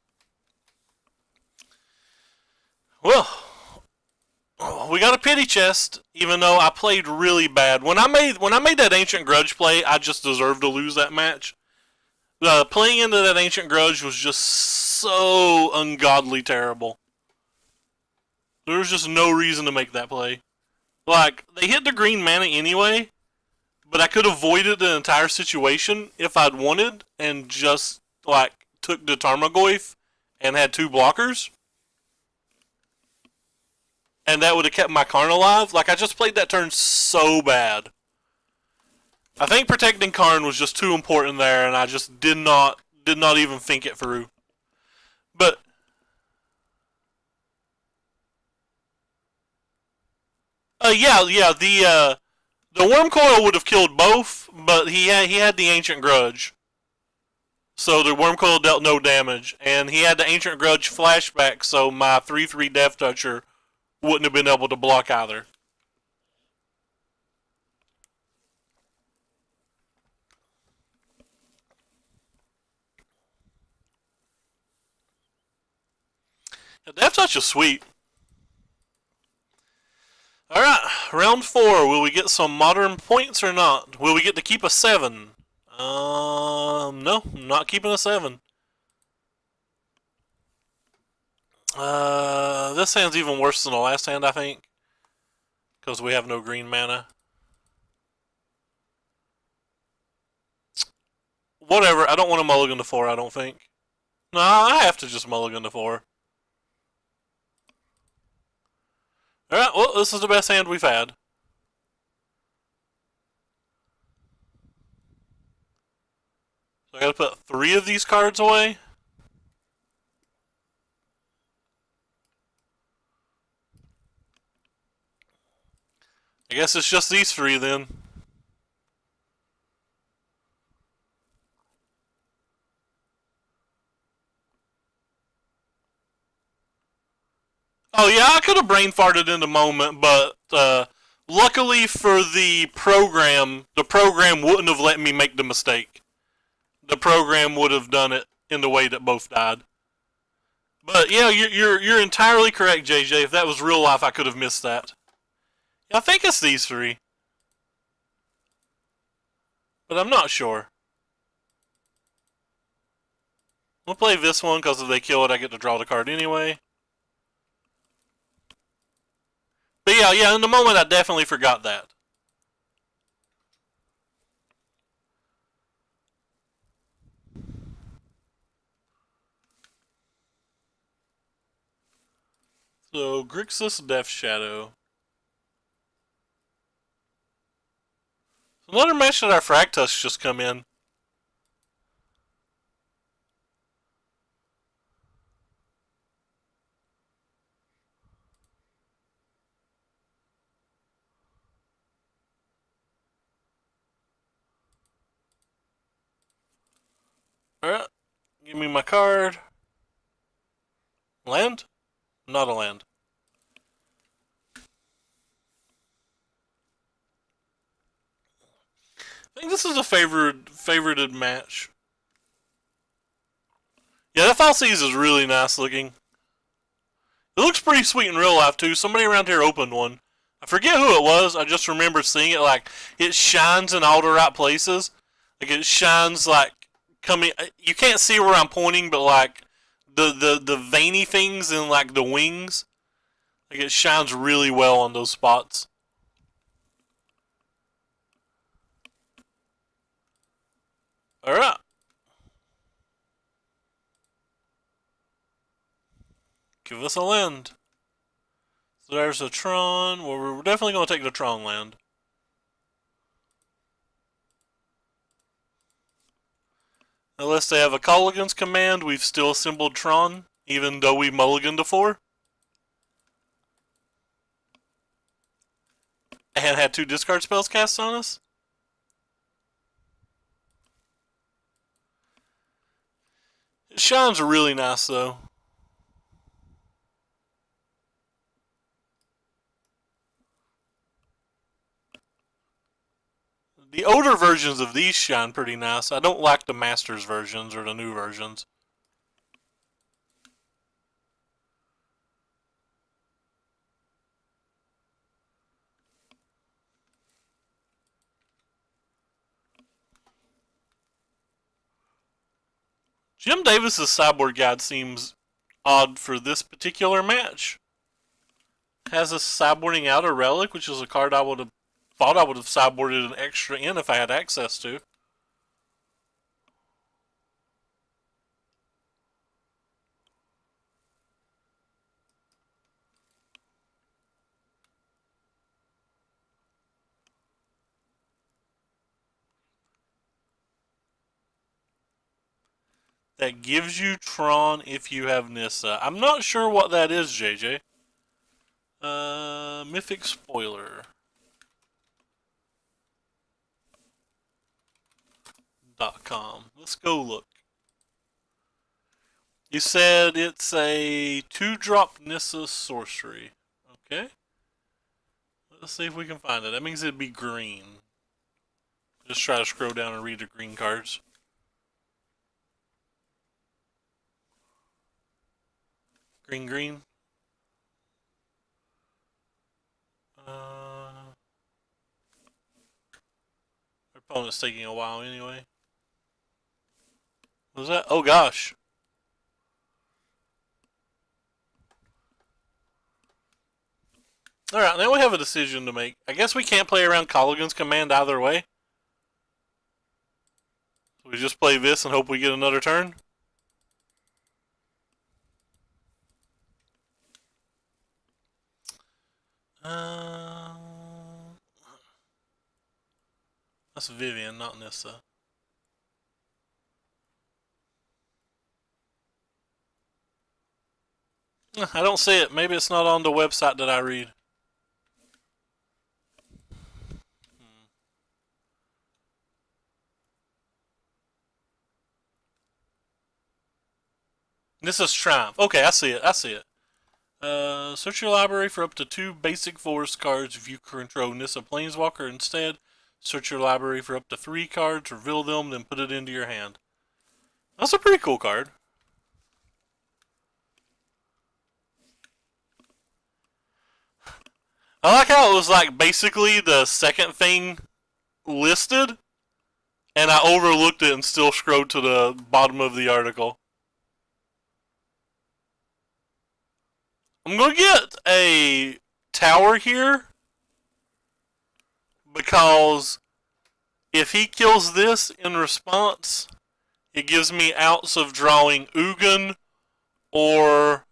Well, we got a pity chest, even though I played really bad. When I made that Ancient Grudge play, I just deserved to lose that match. Playing into that Ancient Grudge was just so ungodly terrible. There was just no reason to make that play. Like, they hit the green mana anyway, but I could have avoided the entire situation if I'd wanted and just, like, took the Tarmogoyf and had 2 blockers. And that would have kept my Karn alive. Like, I just played that turn so bad. I think protecting Karn was just too important there, and I just did not even think it through. But the Worm Coil would have killed both, but he had the Ancient Grudge. So the Worm Coil dealt no damage, and he had the Ancient Grudge flashback, so my 3/3 Death Toucher wouldn't have been able to block either. The Death Touch is sweet. Alright, round 4. Will we get some modern points or not? Will we get to keep a 7? No, I'm not keeping a 7. This hand's even worse than the last hand, I think. Because we have no green mana. Whatever, I don't want to mulligan to 4, I don't think. No, I have to just mulligan to 4. Alright, well, this is the best hand we've had. So I gotta put 3 of these cards away. I guess it's just these 3 then. Oh yeah, I could have brain farted in the moment, but luckily for the program wouldn't have let me make the mistake. The program would have done it in the way that both died. But yeah, you're entirely correct, JJ. If that was real life, I could have missed that. Yeah, I think it's these 3, but I'm not sure. We'll play this one because if they kill it, I get to draw the card anyway. But yeah, in the moment, I definitely forgot that. So, Grixis Death Shadow. Another match that our Fractus just come in. Alright, give me my card. Land? Not a land. I think this is a favorited match. Yeah, that Falsies is really nice looking. It looks pretty sweet in real life too. Somebody around here opened one. I forget who it was. I just remember seeing it. Like it shines in all the right places. Like it shines like coming. You can't see where I'm pointing, but like the veiny things in like the wings. Like it shines really well on those spots. All right. Give us a land. So there's a Tron. Well, we're definitely going to take the Tron land. Unless they have a Mulligan's command, we've still assembled Tron, even though we mulliganed to 4. And had 2 discard spells cast on us. It shines really nice, though. The older versions of these shine pretty nice. I don't like the Masters versions or the new versions. Jim Davis's sideboard guide seems odd for this particular match. Has us sideboarding out a Relic, which is a card I would have thought I would have sideboarded an extra in if I had access to. That gives you Tron if you have Nissa. I'm not sure what that is, JJ. Mythic Spoiler. .com. Let's go look. You said it's a 2-drop Nissa sorcery. Okay. Let's see if we can find it. That means it'd be green. Just try to scroll down and read the green cards. Green. Our opponent's taking a while anyway. What was that? Oh gosh. Alright, now we have a decision to make. I guess we can't play around Colligan's command either way. We just play this and hope we get another turn. That's Vivian, not Nissa. I don't see it. Maybe it's not on the website that I read. Nissa's Triumph. Okay, I see it. I see it. Search your library for up to 2 basic forest cards if you control Nissa Planeswalker instead. Search your library for up to 3 cards, reveal them, then put it into your hand. That's a pretty cool card. I like how it was like basically the second thing listed, and I overlooked it and still scrolled to the bottom of the article. I'm going to get a tower here because if he kills this in response, it gives me outs of drawing Ugin or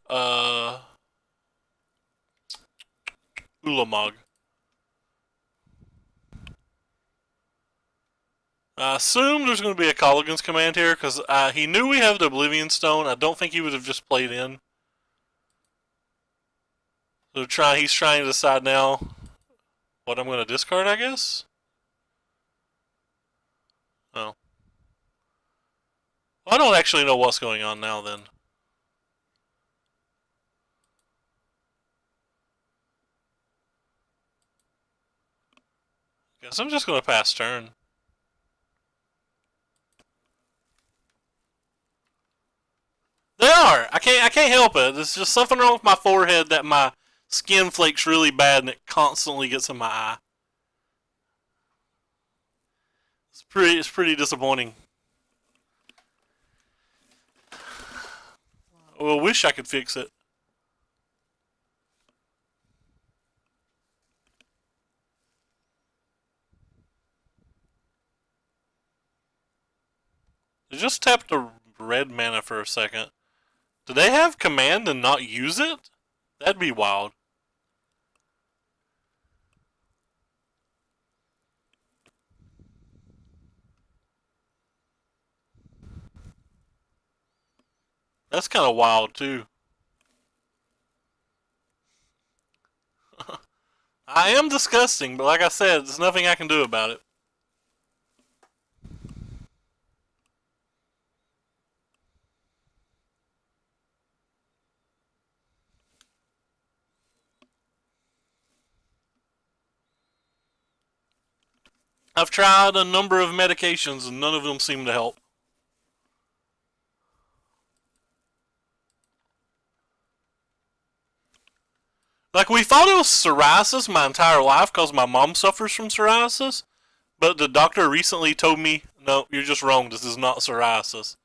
Ulamog. I assume there's going to be a Colligan's command here because he knew we have the Oblivion Stone. I don't think he would have just played in. So he's trying to decide now what I'm going to discard, I guess? Oh. Well, I don't actually know what's going on now then. Guess I'm just going to pass turn. They are! I can't help it. There's just something wrong with my forehead that my skin flakes really bad and it constantly gets in my eye. It's pretty disappointing. Well, I wish I could fix it. I just tapped the red mana for a second. Do they have command and not use it? That'd be wild. That's kind of wild, too. I am disgusting, but like I said, there's nothing I can do about it. I've tried a number of medications and none of them seem to help. Like, we thought it was psoriasis my entire life because my mom suffers from psoriasis, but the doctor recently told me, no, you're just wrong, this is not psoriasis.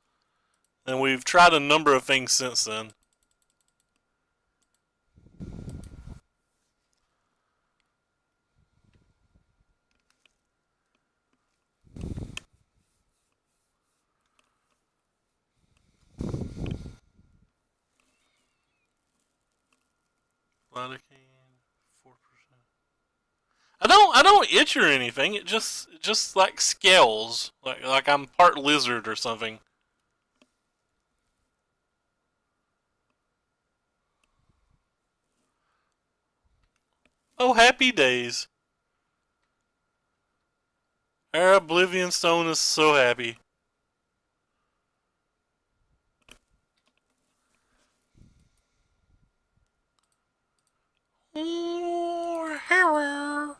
And we've tried a number of things since then. Lidocaine, 4%. I don't itch or anything. It just like scales, like I'm part lizard or something. Oh, happy days! Our Oblivion Stone is so happy. Oh, hello.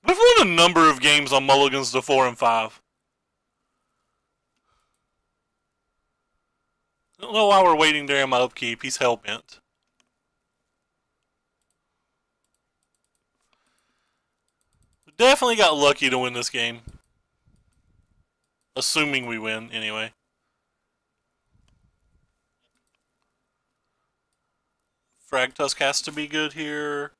We've won a number of games on mulligans to 4 and 5. I don't know why we're waiting there on my upkeep. He's hell-bent. We definitely got lucky to win this game. Assuming we win, anyway. Frag Tusk has to be good here.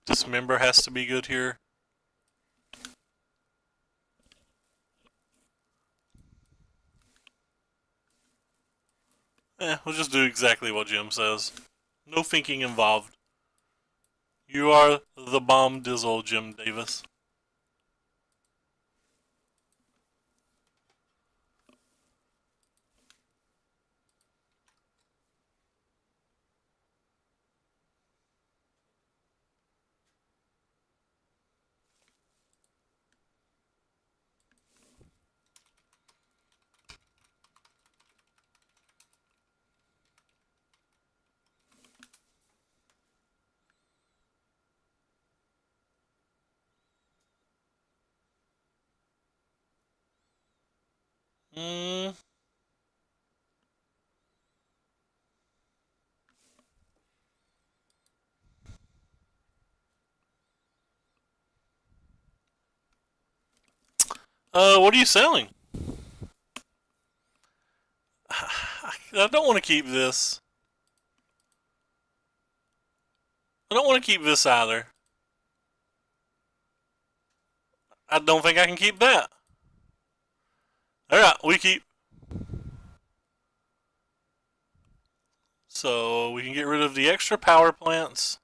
Dismember has to be good here. We'll just do exactly what Jim says. No thinking involved. You are the bomb dizzle, Jim Davis. What are you selling? I don't want to keep this. I don't want to keep this either. I don't think I can keep that. Alright, we keep. So we can get rid of the extra power plants.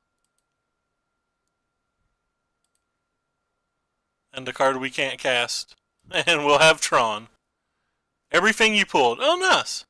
And the card we can't cast. And we'll have Tron. Everything you pulled. Oh, nice.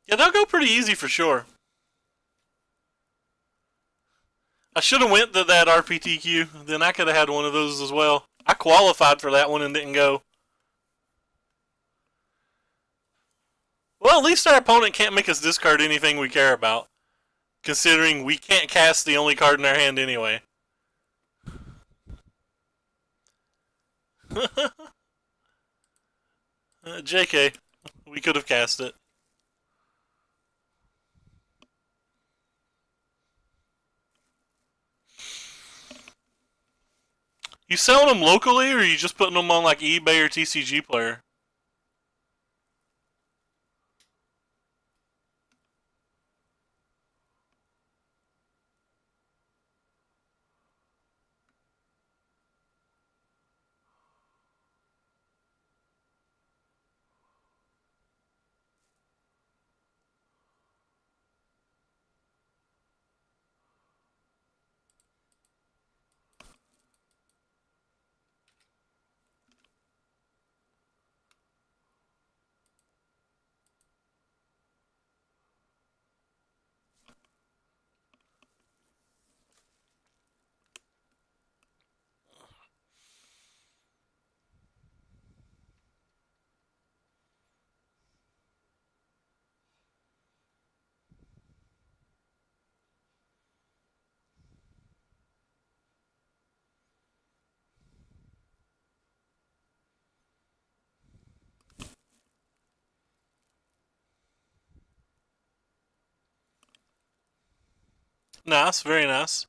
Yeah, they'll go pretty easy for sure. I should have went to that RPTQ. Then I could have had one of those as well. I qualified for that one and didn't go. Well, at least our opponent can't make us discard anything we care about. Considering we can't cast the only card in our hand anyway. JK. We could have cast it. You selling them locally, or are you just putting them on like eBay or TCG Player? Nice, very nice.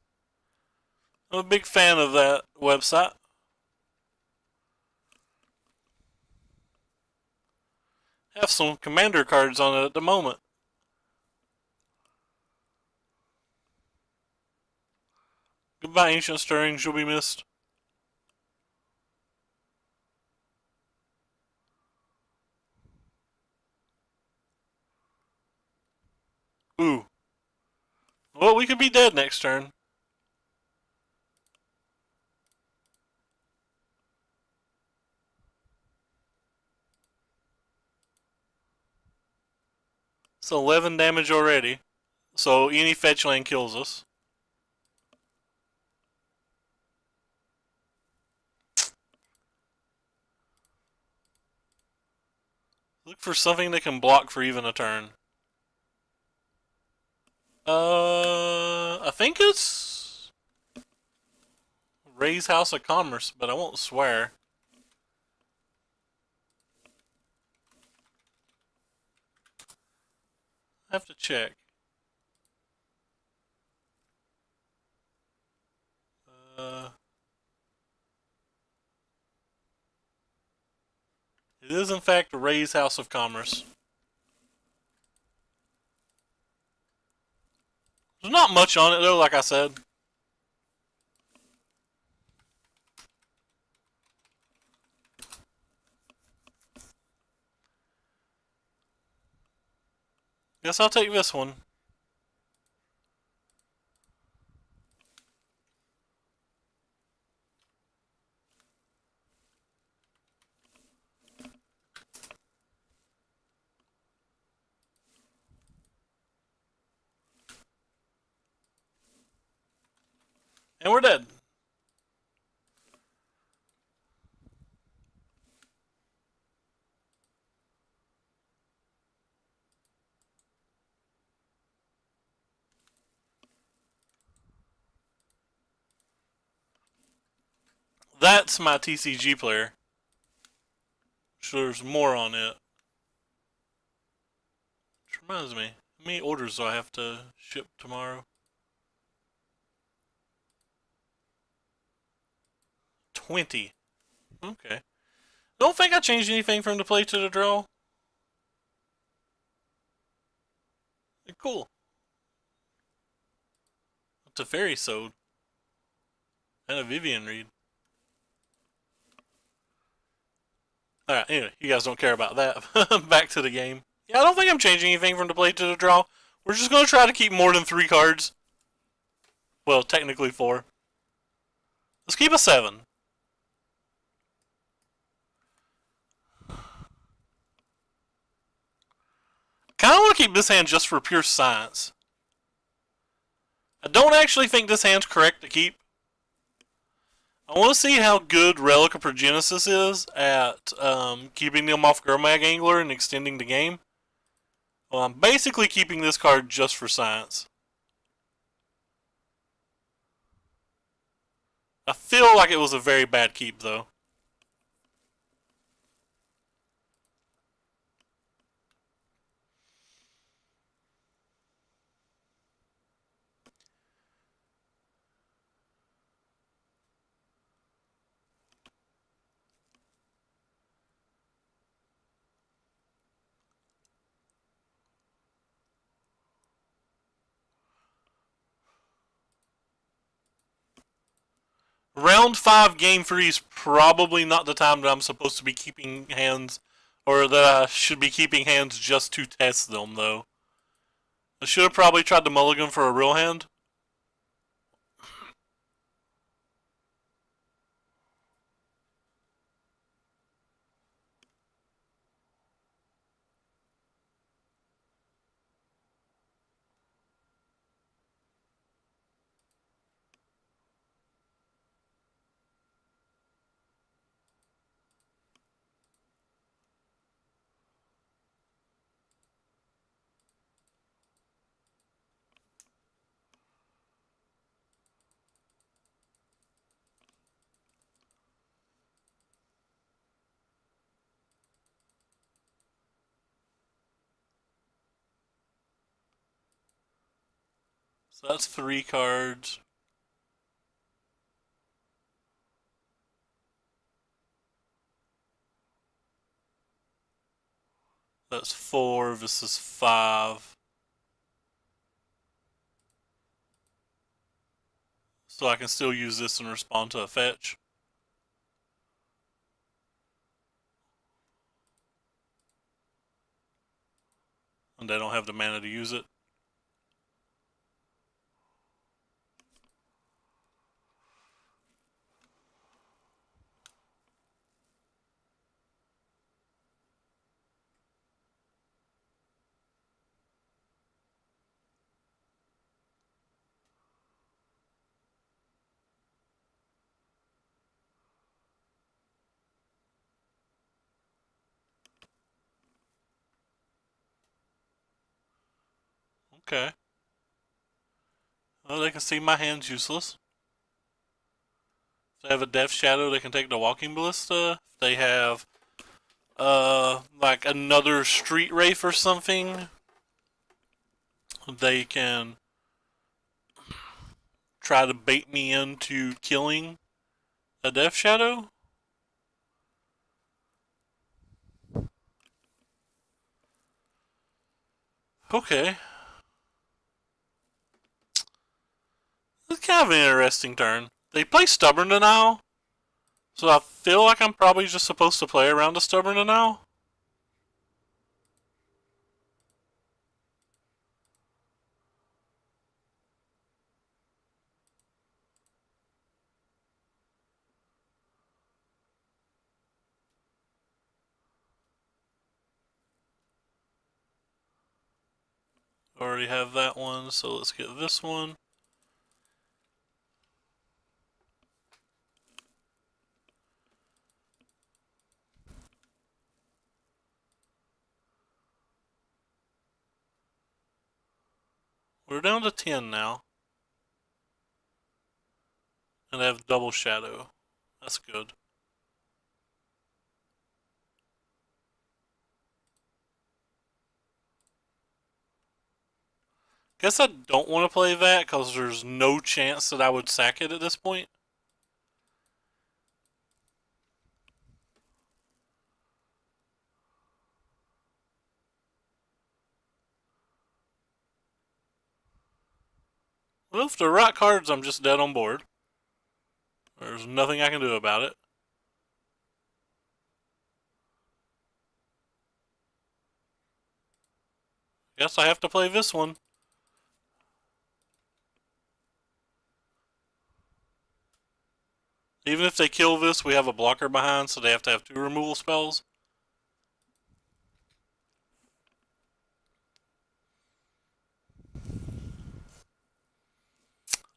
I'm a big fan of that website. Have some commander cards on it at the moment. Goodbye, Ancient Stirrings, you'll be missed. Ooh. Well, we could be dead next turn. It's 11 damage already. So any fetch land kills us. Look for something that can block for even a turn. I think it's Ray's House of Commerce, but I won't swear. I have to check. Uh, it is in fact Ray's House of Commerce. There's not much on it though, like I said. Guess I'll take this one. And we're dead. That's my TCG player. Sure, there's more on it. Which reminds me, how many orders do I have to ship tomorrow? 20. Okay. Don't think I changed anything from the play to the draw. Cool. It's a fairy sold. And a Vivian read. Alright, anyway, you guys don't care about that. Back to the game. Yeah, I don't think I'm changing anything from the play to the draw. We're just going to try to keep more than 3 cards. Well, technically 4. Let's keep a 7. Kind of want to keep this hand just for pure science. I don't actually think this hand's correct to keep. I want to see how good Relic of Progenesis is at keeping them off Gurmag Angler and extending the game. Well, I'm basically keeping this card just for science. I feel like it was a very bad keep, though. Round 5, game 3 is probably not the time that I'm supposed to be keeping hands, or that I should be keeping hands just to test them, though. I should have probably tried to mulligan for a real hand. So that's 3 cards. That's 4, this is 5. So I can still use this and respond to a fetch. And I don't have the mana to use it. Okay. Well, they can see my hand's useless. If they have a Death Shadow, they can take the Walking Ballista. If they have, like another Street Wraith or something, they can try to bait me into killing a Death Shadow. Okay. It's kind of an interesting turn. They play Stubborn Denial, so I feel like I'm probably just supposed to play around a Stubborn Denial. Already have that one, so let's get this one. We're down to 10 now. And I have Double Shadow. That's good. Guess I don't want to play that because there's no chance that I would sack it at this point. Well, if the right cards, I'm just dead on board. There's nothing I can do about it. Guess I have to play this one. Even if they kill this, we have a blocker behind, so they have to have 2 removal spells.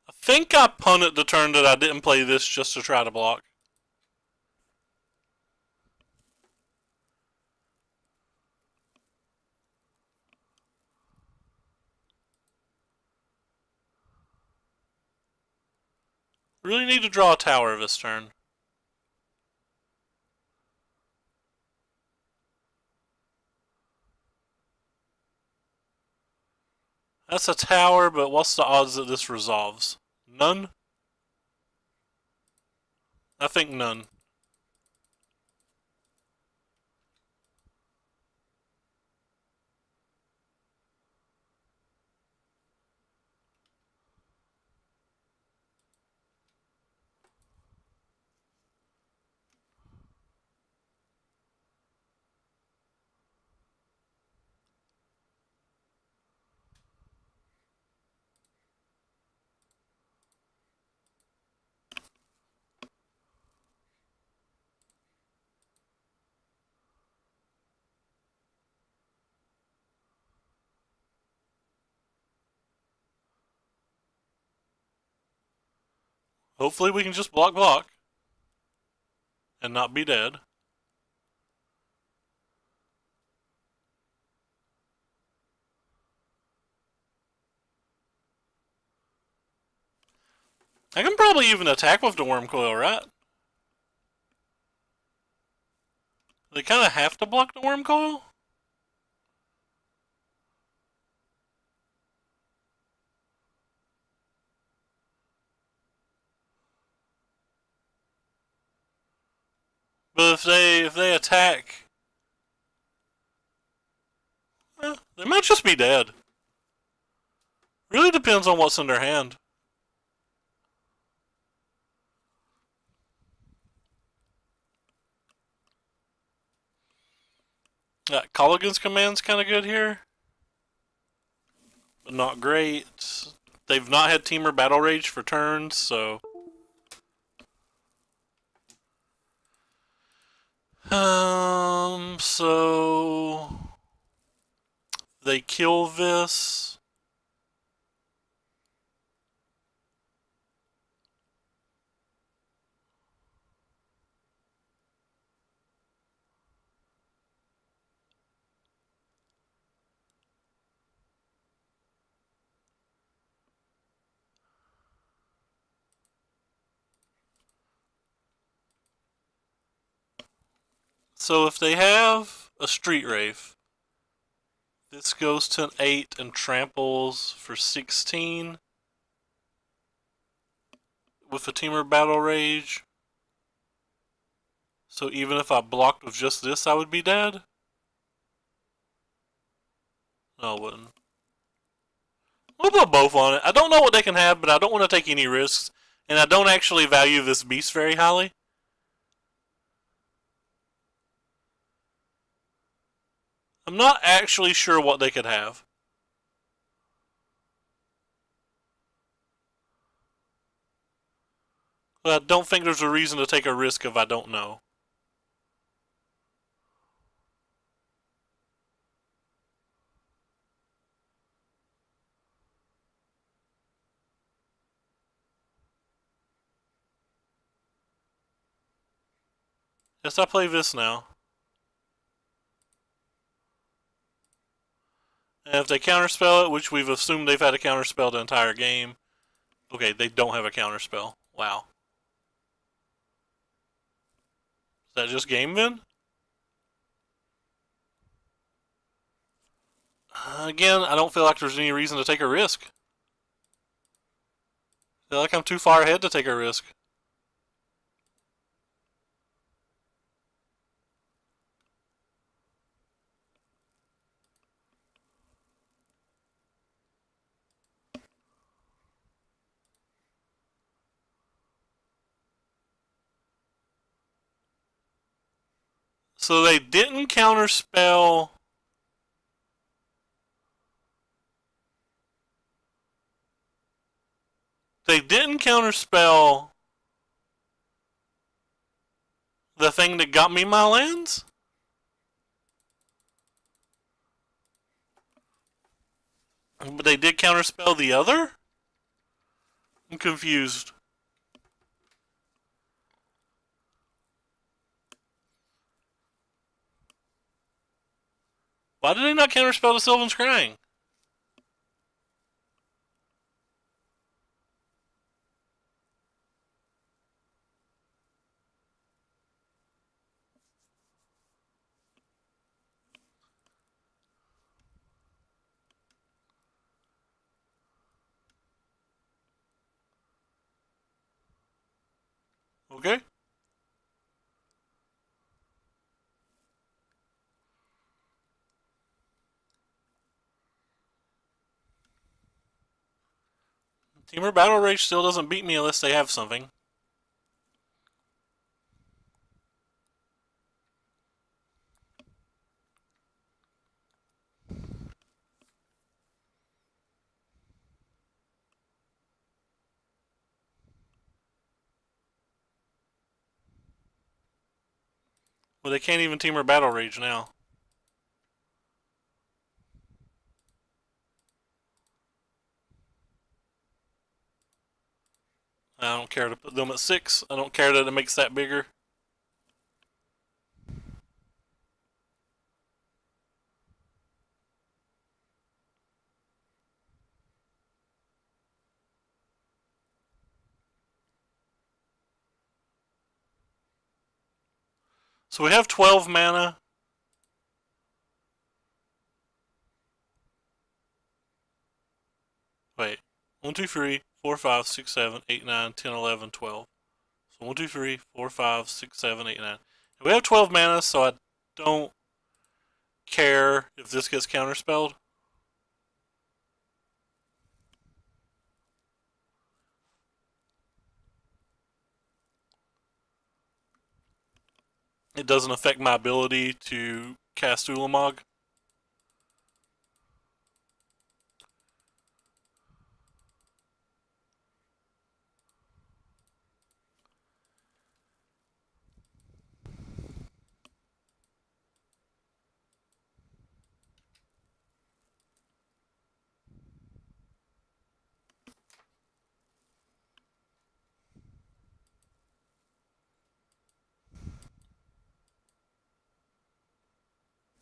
I think I punted the turn that I didn't play this just to try to block. Really need to draw a tower this turn. That's a tower, but what's the odds that this resolves? None? I think none. Hopefully we can just block and not be dead. I can probably even attack with the Worm Coil, right? They kind of have to block the Worm Coil? But if they attack, they might just be dead. Really depends on what's in their hand. Colligan's command's kind of good here, but not great. They've not had Teamer Battle Rage for turns, so so they kill this. So if they have a Street Wraith, this goes to an 8 and tramples for 16 with a Teamer Battle Rage. So even if I blocked with just this, I would be dead? No, I wouldn't. We'll put both on it. I don't know what they can have, but I don't want to take any risks. And I don't actually value this beast very highly. I'm not actually sure what they could have. But I don't think there's a reason to take a risk if I don't know. Yes, I play this now. And if they counterspell it, which we've assumed they've had a counterspell the entire game. Okay, they don't have a counterspell. Wow. Is that just game then? Again, I don't feel like there's any reason to take a risk. I feel like I'm too far ahead to take a risk. So they didn't counterspell. They didn't counterspell the thing that got me my lands? But they did counterspell the other? I'm confused. Why did they not counterspell the Sylvan Scrying? Okay. Teamer Battle Rage still doesn't beat me unless they have something. Well, they can't even Teamer Battle Rage now. I don't care to put them at 6. I don't care that it makes that bigger. So we have 12 mana. Wait. 1, 2, 3, 4, 5, 6, 7, 8, 9, 10, 11, 12. So 1, 2, 3, 4, 5, 6, 7, 8, 9. And we have 12 mana, so I don't care if this gets counterspelled. It doesn't affect my ability to cast Ulamog.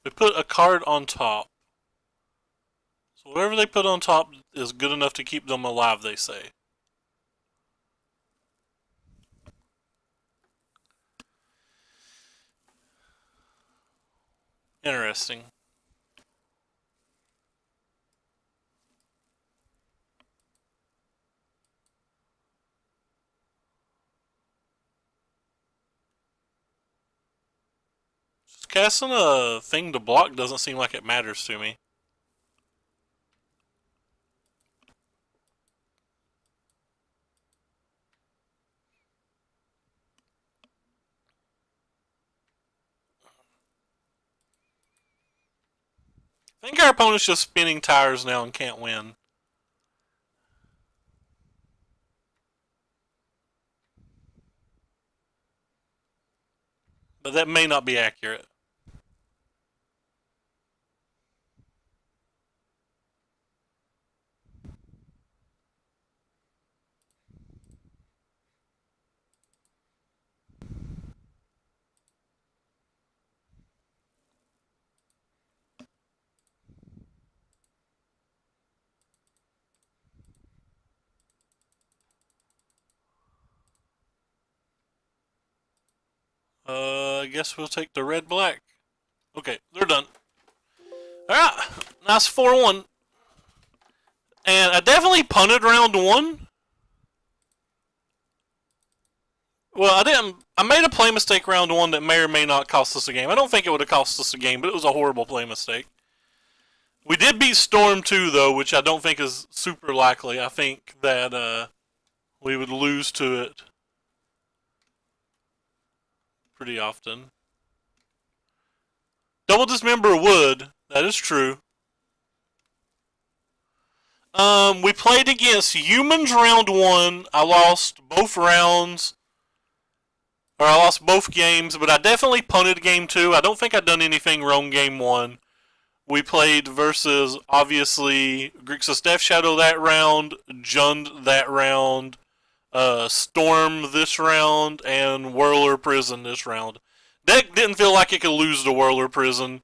They put a card on top. So whatever they put on top is good enough to keep them alive, they say. Interesting. Just casting a thing to block doesn't seem like it matters to me. I think our opponent's just spinning tires now and can't win. But that may not be accurate. I guess we'll take the red-black. Okay, they're done. Alright, nice 4-1. And I definitely punted round 1. Well, I didn't. I made a play mistake round 1 that may or may not cost us a game. I don't think it would have cost us a game, but it was a horrible play mistake. We did beat Storm 2, though, which I don't think is super likely. I think that we would lose to it pretty often. Double Dismember would. That is true. We played against Humans round 1. I lost both rounds. Or I lost both games, but I definitely punted game 2. I don't think I'd done anything wrong game 1. We played versus, obviously, Grixis Death Shadow that round, Jund that round, Storm this round, and Whirler Prison this round. Deck didn't feel like it could lose to Whirler Prison.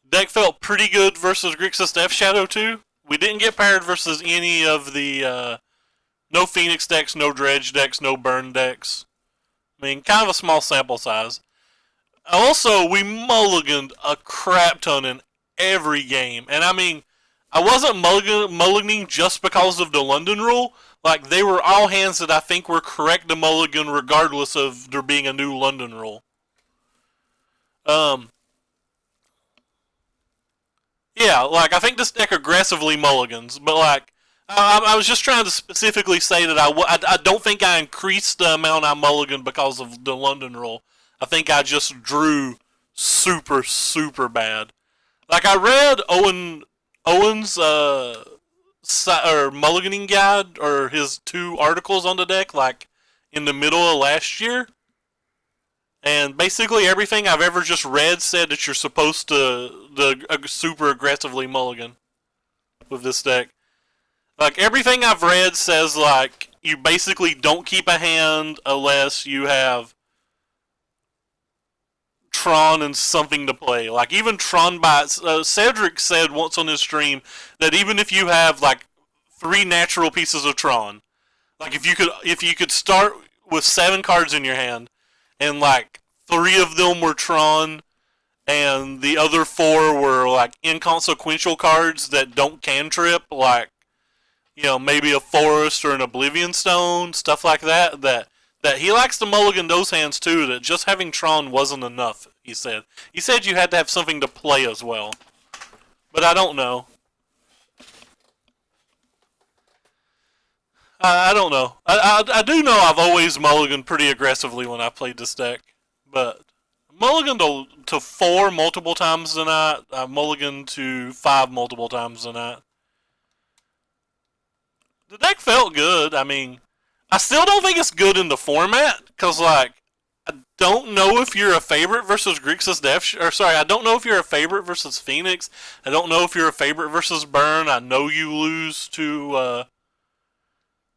Deck felt pretty good versus Grixis Death Shadow too. We didn't get paired versus any of the no Phoenix decks, no Dredge decks, no Burn decks. I mean, kind of a small sample size. Also, we mulliganed a crap ton in every game. And I mean, I wasn't mulliganing just because of the London rule. Like, they were all hands that I think were correct to mulligan regardless of there being a new London rule. Yeah, like, I think this deck aggressively mulligans, but like, I was just trying to specifically say that I don't think I increased the amount I mulligan because of the London rule. I think I just drew super, super bad. Like, I read Owen's or mulliganing guide, or his 2 articles on the deck, like, in the middle of last year. And basically everything I've ever just read said that you're supposed to super aggressively mulligan with this deck. Like, everything I've read says, like, you basically don't keep a hand unless you have Tron and something to play. Like, even Tron Cedric said once on his stream that even if you have, like, 3 natural pieces of Tron, like, if you could start with 7 cards in your hand, and like 3 of them were Tron, and the other 4 were like inconsequential cards that don't cantrip, like, you know, maybe a Forest or an Oblivion Stone, stuff like that. That he likes to mulligan those hands too. That just having Tron wasn't enough. He said. He said you had to have something to play as well, but I don't know. I don't know. I do know I've always mulliganed pretty aggressively when I played this deck. But mulliganed to 4 multiple times tonight. I mulliganed to 5 multiple times tonight. The deck felt good. I mean, I still don't think it's good in the format. Because, like, I don't know if you're a favorite versus Grixis Death... Or, sorry, I don't know if you're a favorite versus Phoenix. I don't know if you're a favorite versus Burn. I know you lose to...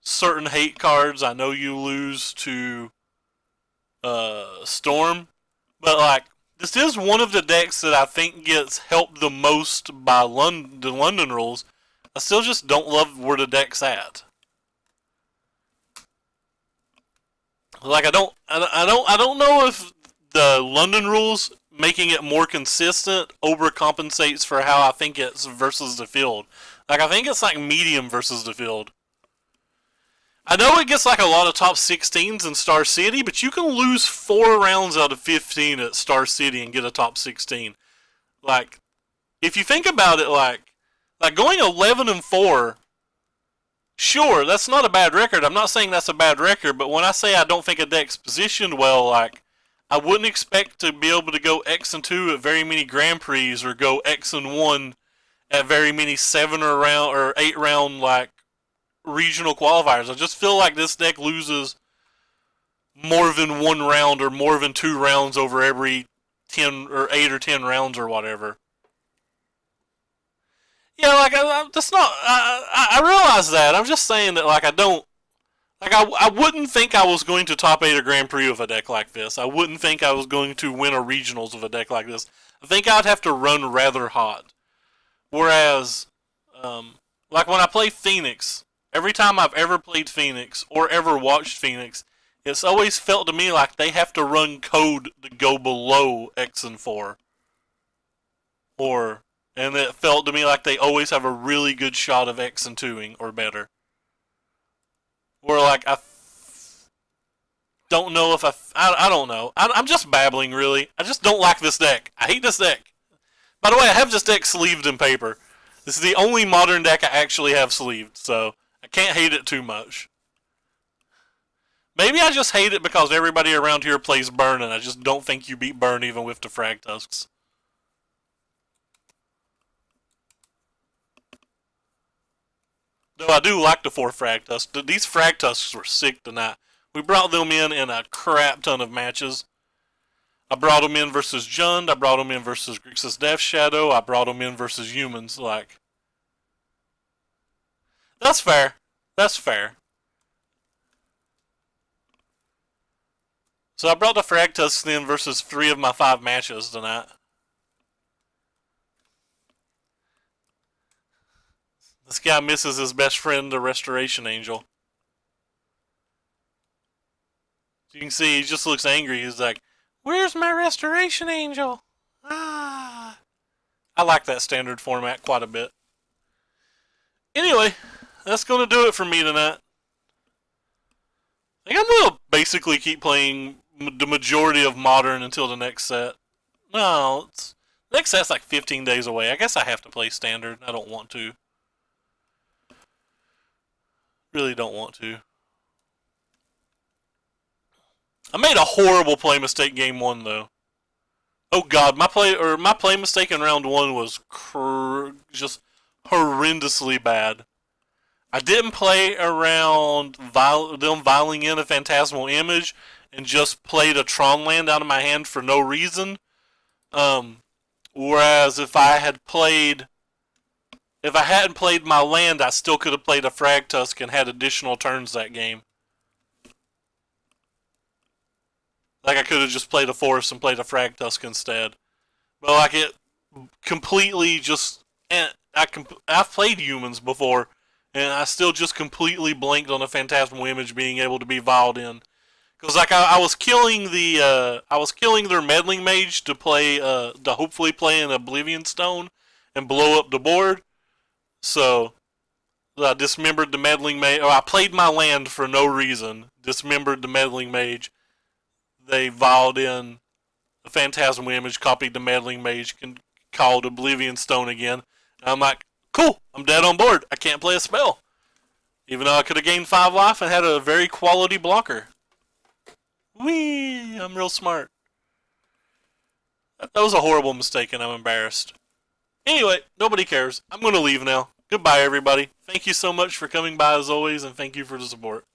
certain hate cards. I know you lose to Storm, but like, this is one of the decks that I think gets helped the most by the London rules. I still just don't love where the deck's at. Like, I don't know if the London rules making it more consistent overcompensates for how I think it's versus the field. Like, I think it's like medium versus the field. I know it gets like a lot of top 16s in Star City, but you can lose 4 rounds out of 15 at Star City and get a top 16. Like, if you think about it, like going 11-4, sure, that's not a bad record. I'm not saying that's a bad record, but when I say I don't think a deck's positioned well, like, I wouldn't expect to be able to go X-2 at very many Grand Prix or go X-1 at very many 7 or 8 round, like, regional qualifiers. I just feel like this deck loses more than 1 round or more than 2 rounds over every 10 or 8 or 10 rounds or whatever. Yeah, like, that's not, I realize that. I'm just saying that, like, I wouldn't think I was going to top 8 a Grand Prix with a deck like this. I wouldn't think I was going to win a regionals with a deck like this. I think I'd have to run rather hot. Whereas, like when I play Phoenix, every time I've ever played Phoenix or ever watched Phoenix, it's always felt to me like they have to run code to go below X and 4. And it felt to me like they always have a really good shot of X and 2ing or better. Or like, I don't know if I don't know. I'm just babbling, really. I just don't like this deck. I hate this deck. By the way, I have this deck sleeved in paper. This is the only modern deck I actually have sleeved, so I can't hate it too much. Maybe I just hate it because everybody around here plays Burn, and I just don't think you beat Burn even with the Frag Tusks. Though I do like the 4 Frag Tusks. These Frag Tusks were sick tonight. We brought them in a crap ton of matches. I brought them in versus Jund. I brought them in versus Grixis Death Shadow. I brought them in versus humans. Like, that's fair. That's fair. So I brought the Frag Tusks in versus 3 of my 5 matches tonight. This guy misses his best friend, the Restoration Angel. You can see he just looks angry. He's like, "Where's my Restoration Angel?" Ah. I like that standard format quite a bit. Anyway, that's going to do it for me tonight. I think I'm going to basically keep playing the majority of Modern until the next set. No, the next set's like 15 days away. I guess I have to play Standard. I don't want to. Really don't want to. I made a horrible play mistake game 1 though. Oh god, my play mistake in round 1 was just horrendously bad. I didn't play around them viling in a Phantasmal Image and just played a Tron land out of my hand for no reason. Whereas if I hadn't played my land, I still could have played a Frag Tusk and had additional turns that game. Like, I could have just played a Force and played a Frag Tusk instead. But, like, it completely just... I've played humans before, and I still just completely blanked on a Phantasmal Image being able to be viled in. Because, like, I was killing their Meddling Mage to play, to hopefully play an Oblivion Stone and blow up the board. So, I dismembered the Meddling Mage, or I played my land for no reason, dismembered the Meddling Mage. They viled in the Phantasmal Image, copied the Meddling Mage, and called Oblivion Stone again. And I'm like, cool, I'm dead on board. I can't play a spell. Even though I could have gained 5 life and had a very quality blocker. Whee! I'm real smart. That was a horrible mistake and I'm embarrassed. Anyway, nobody cares. I'm going to leave now. Goodbye, everybody. Thank you so much for coming by as always, and thank you for the support.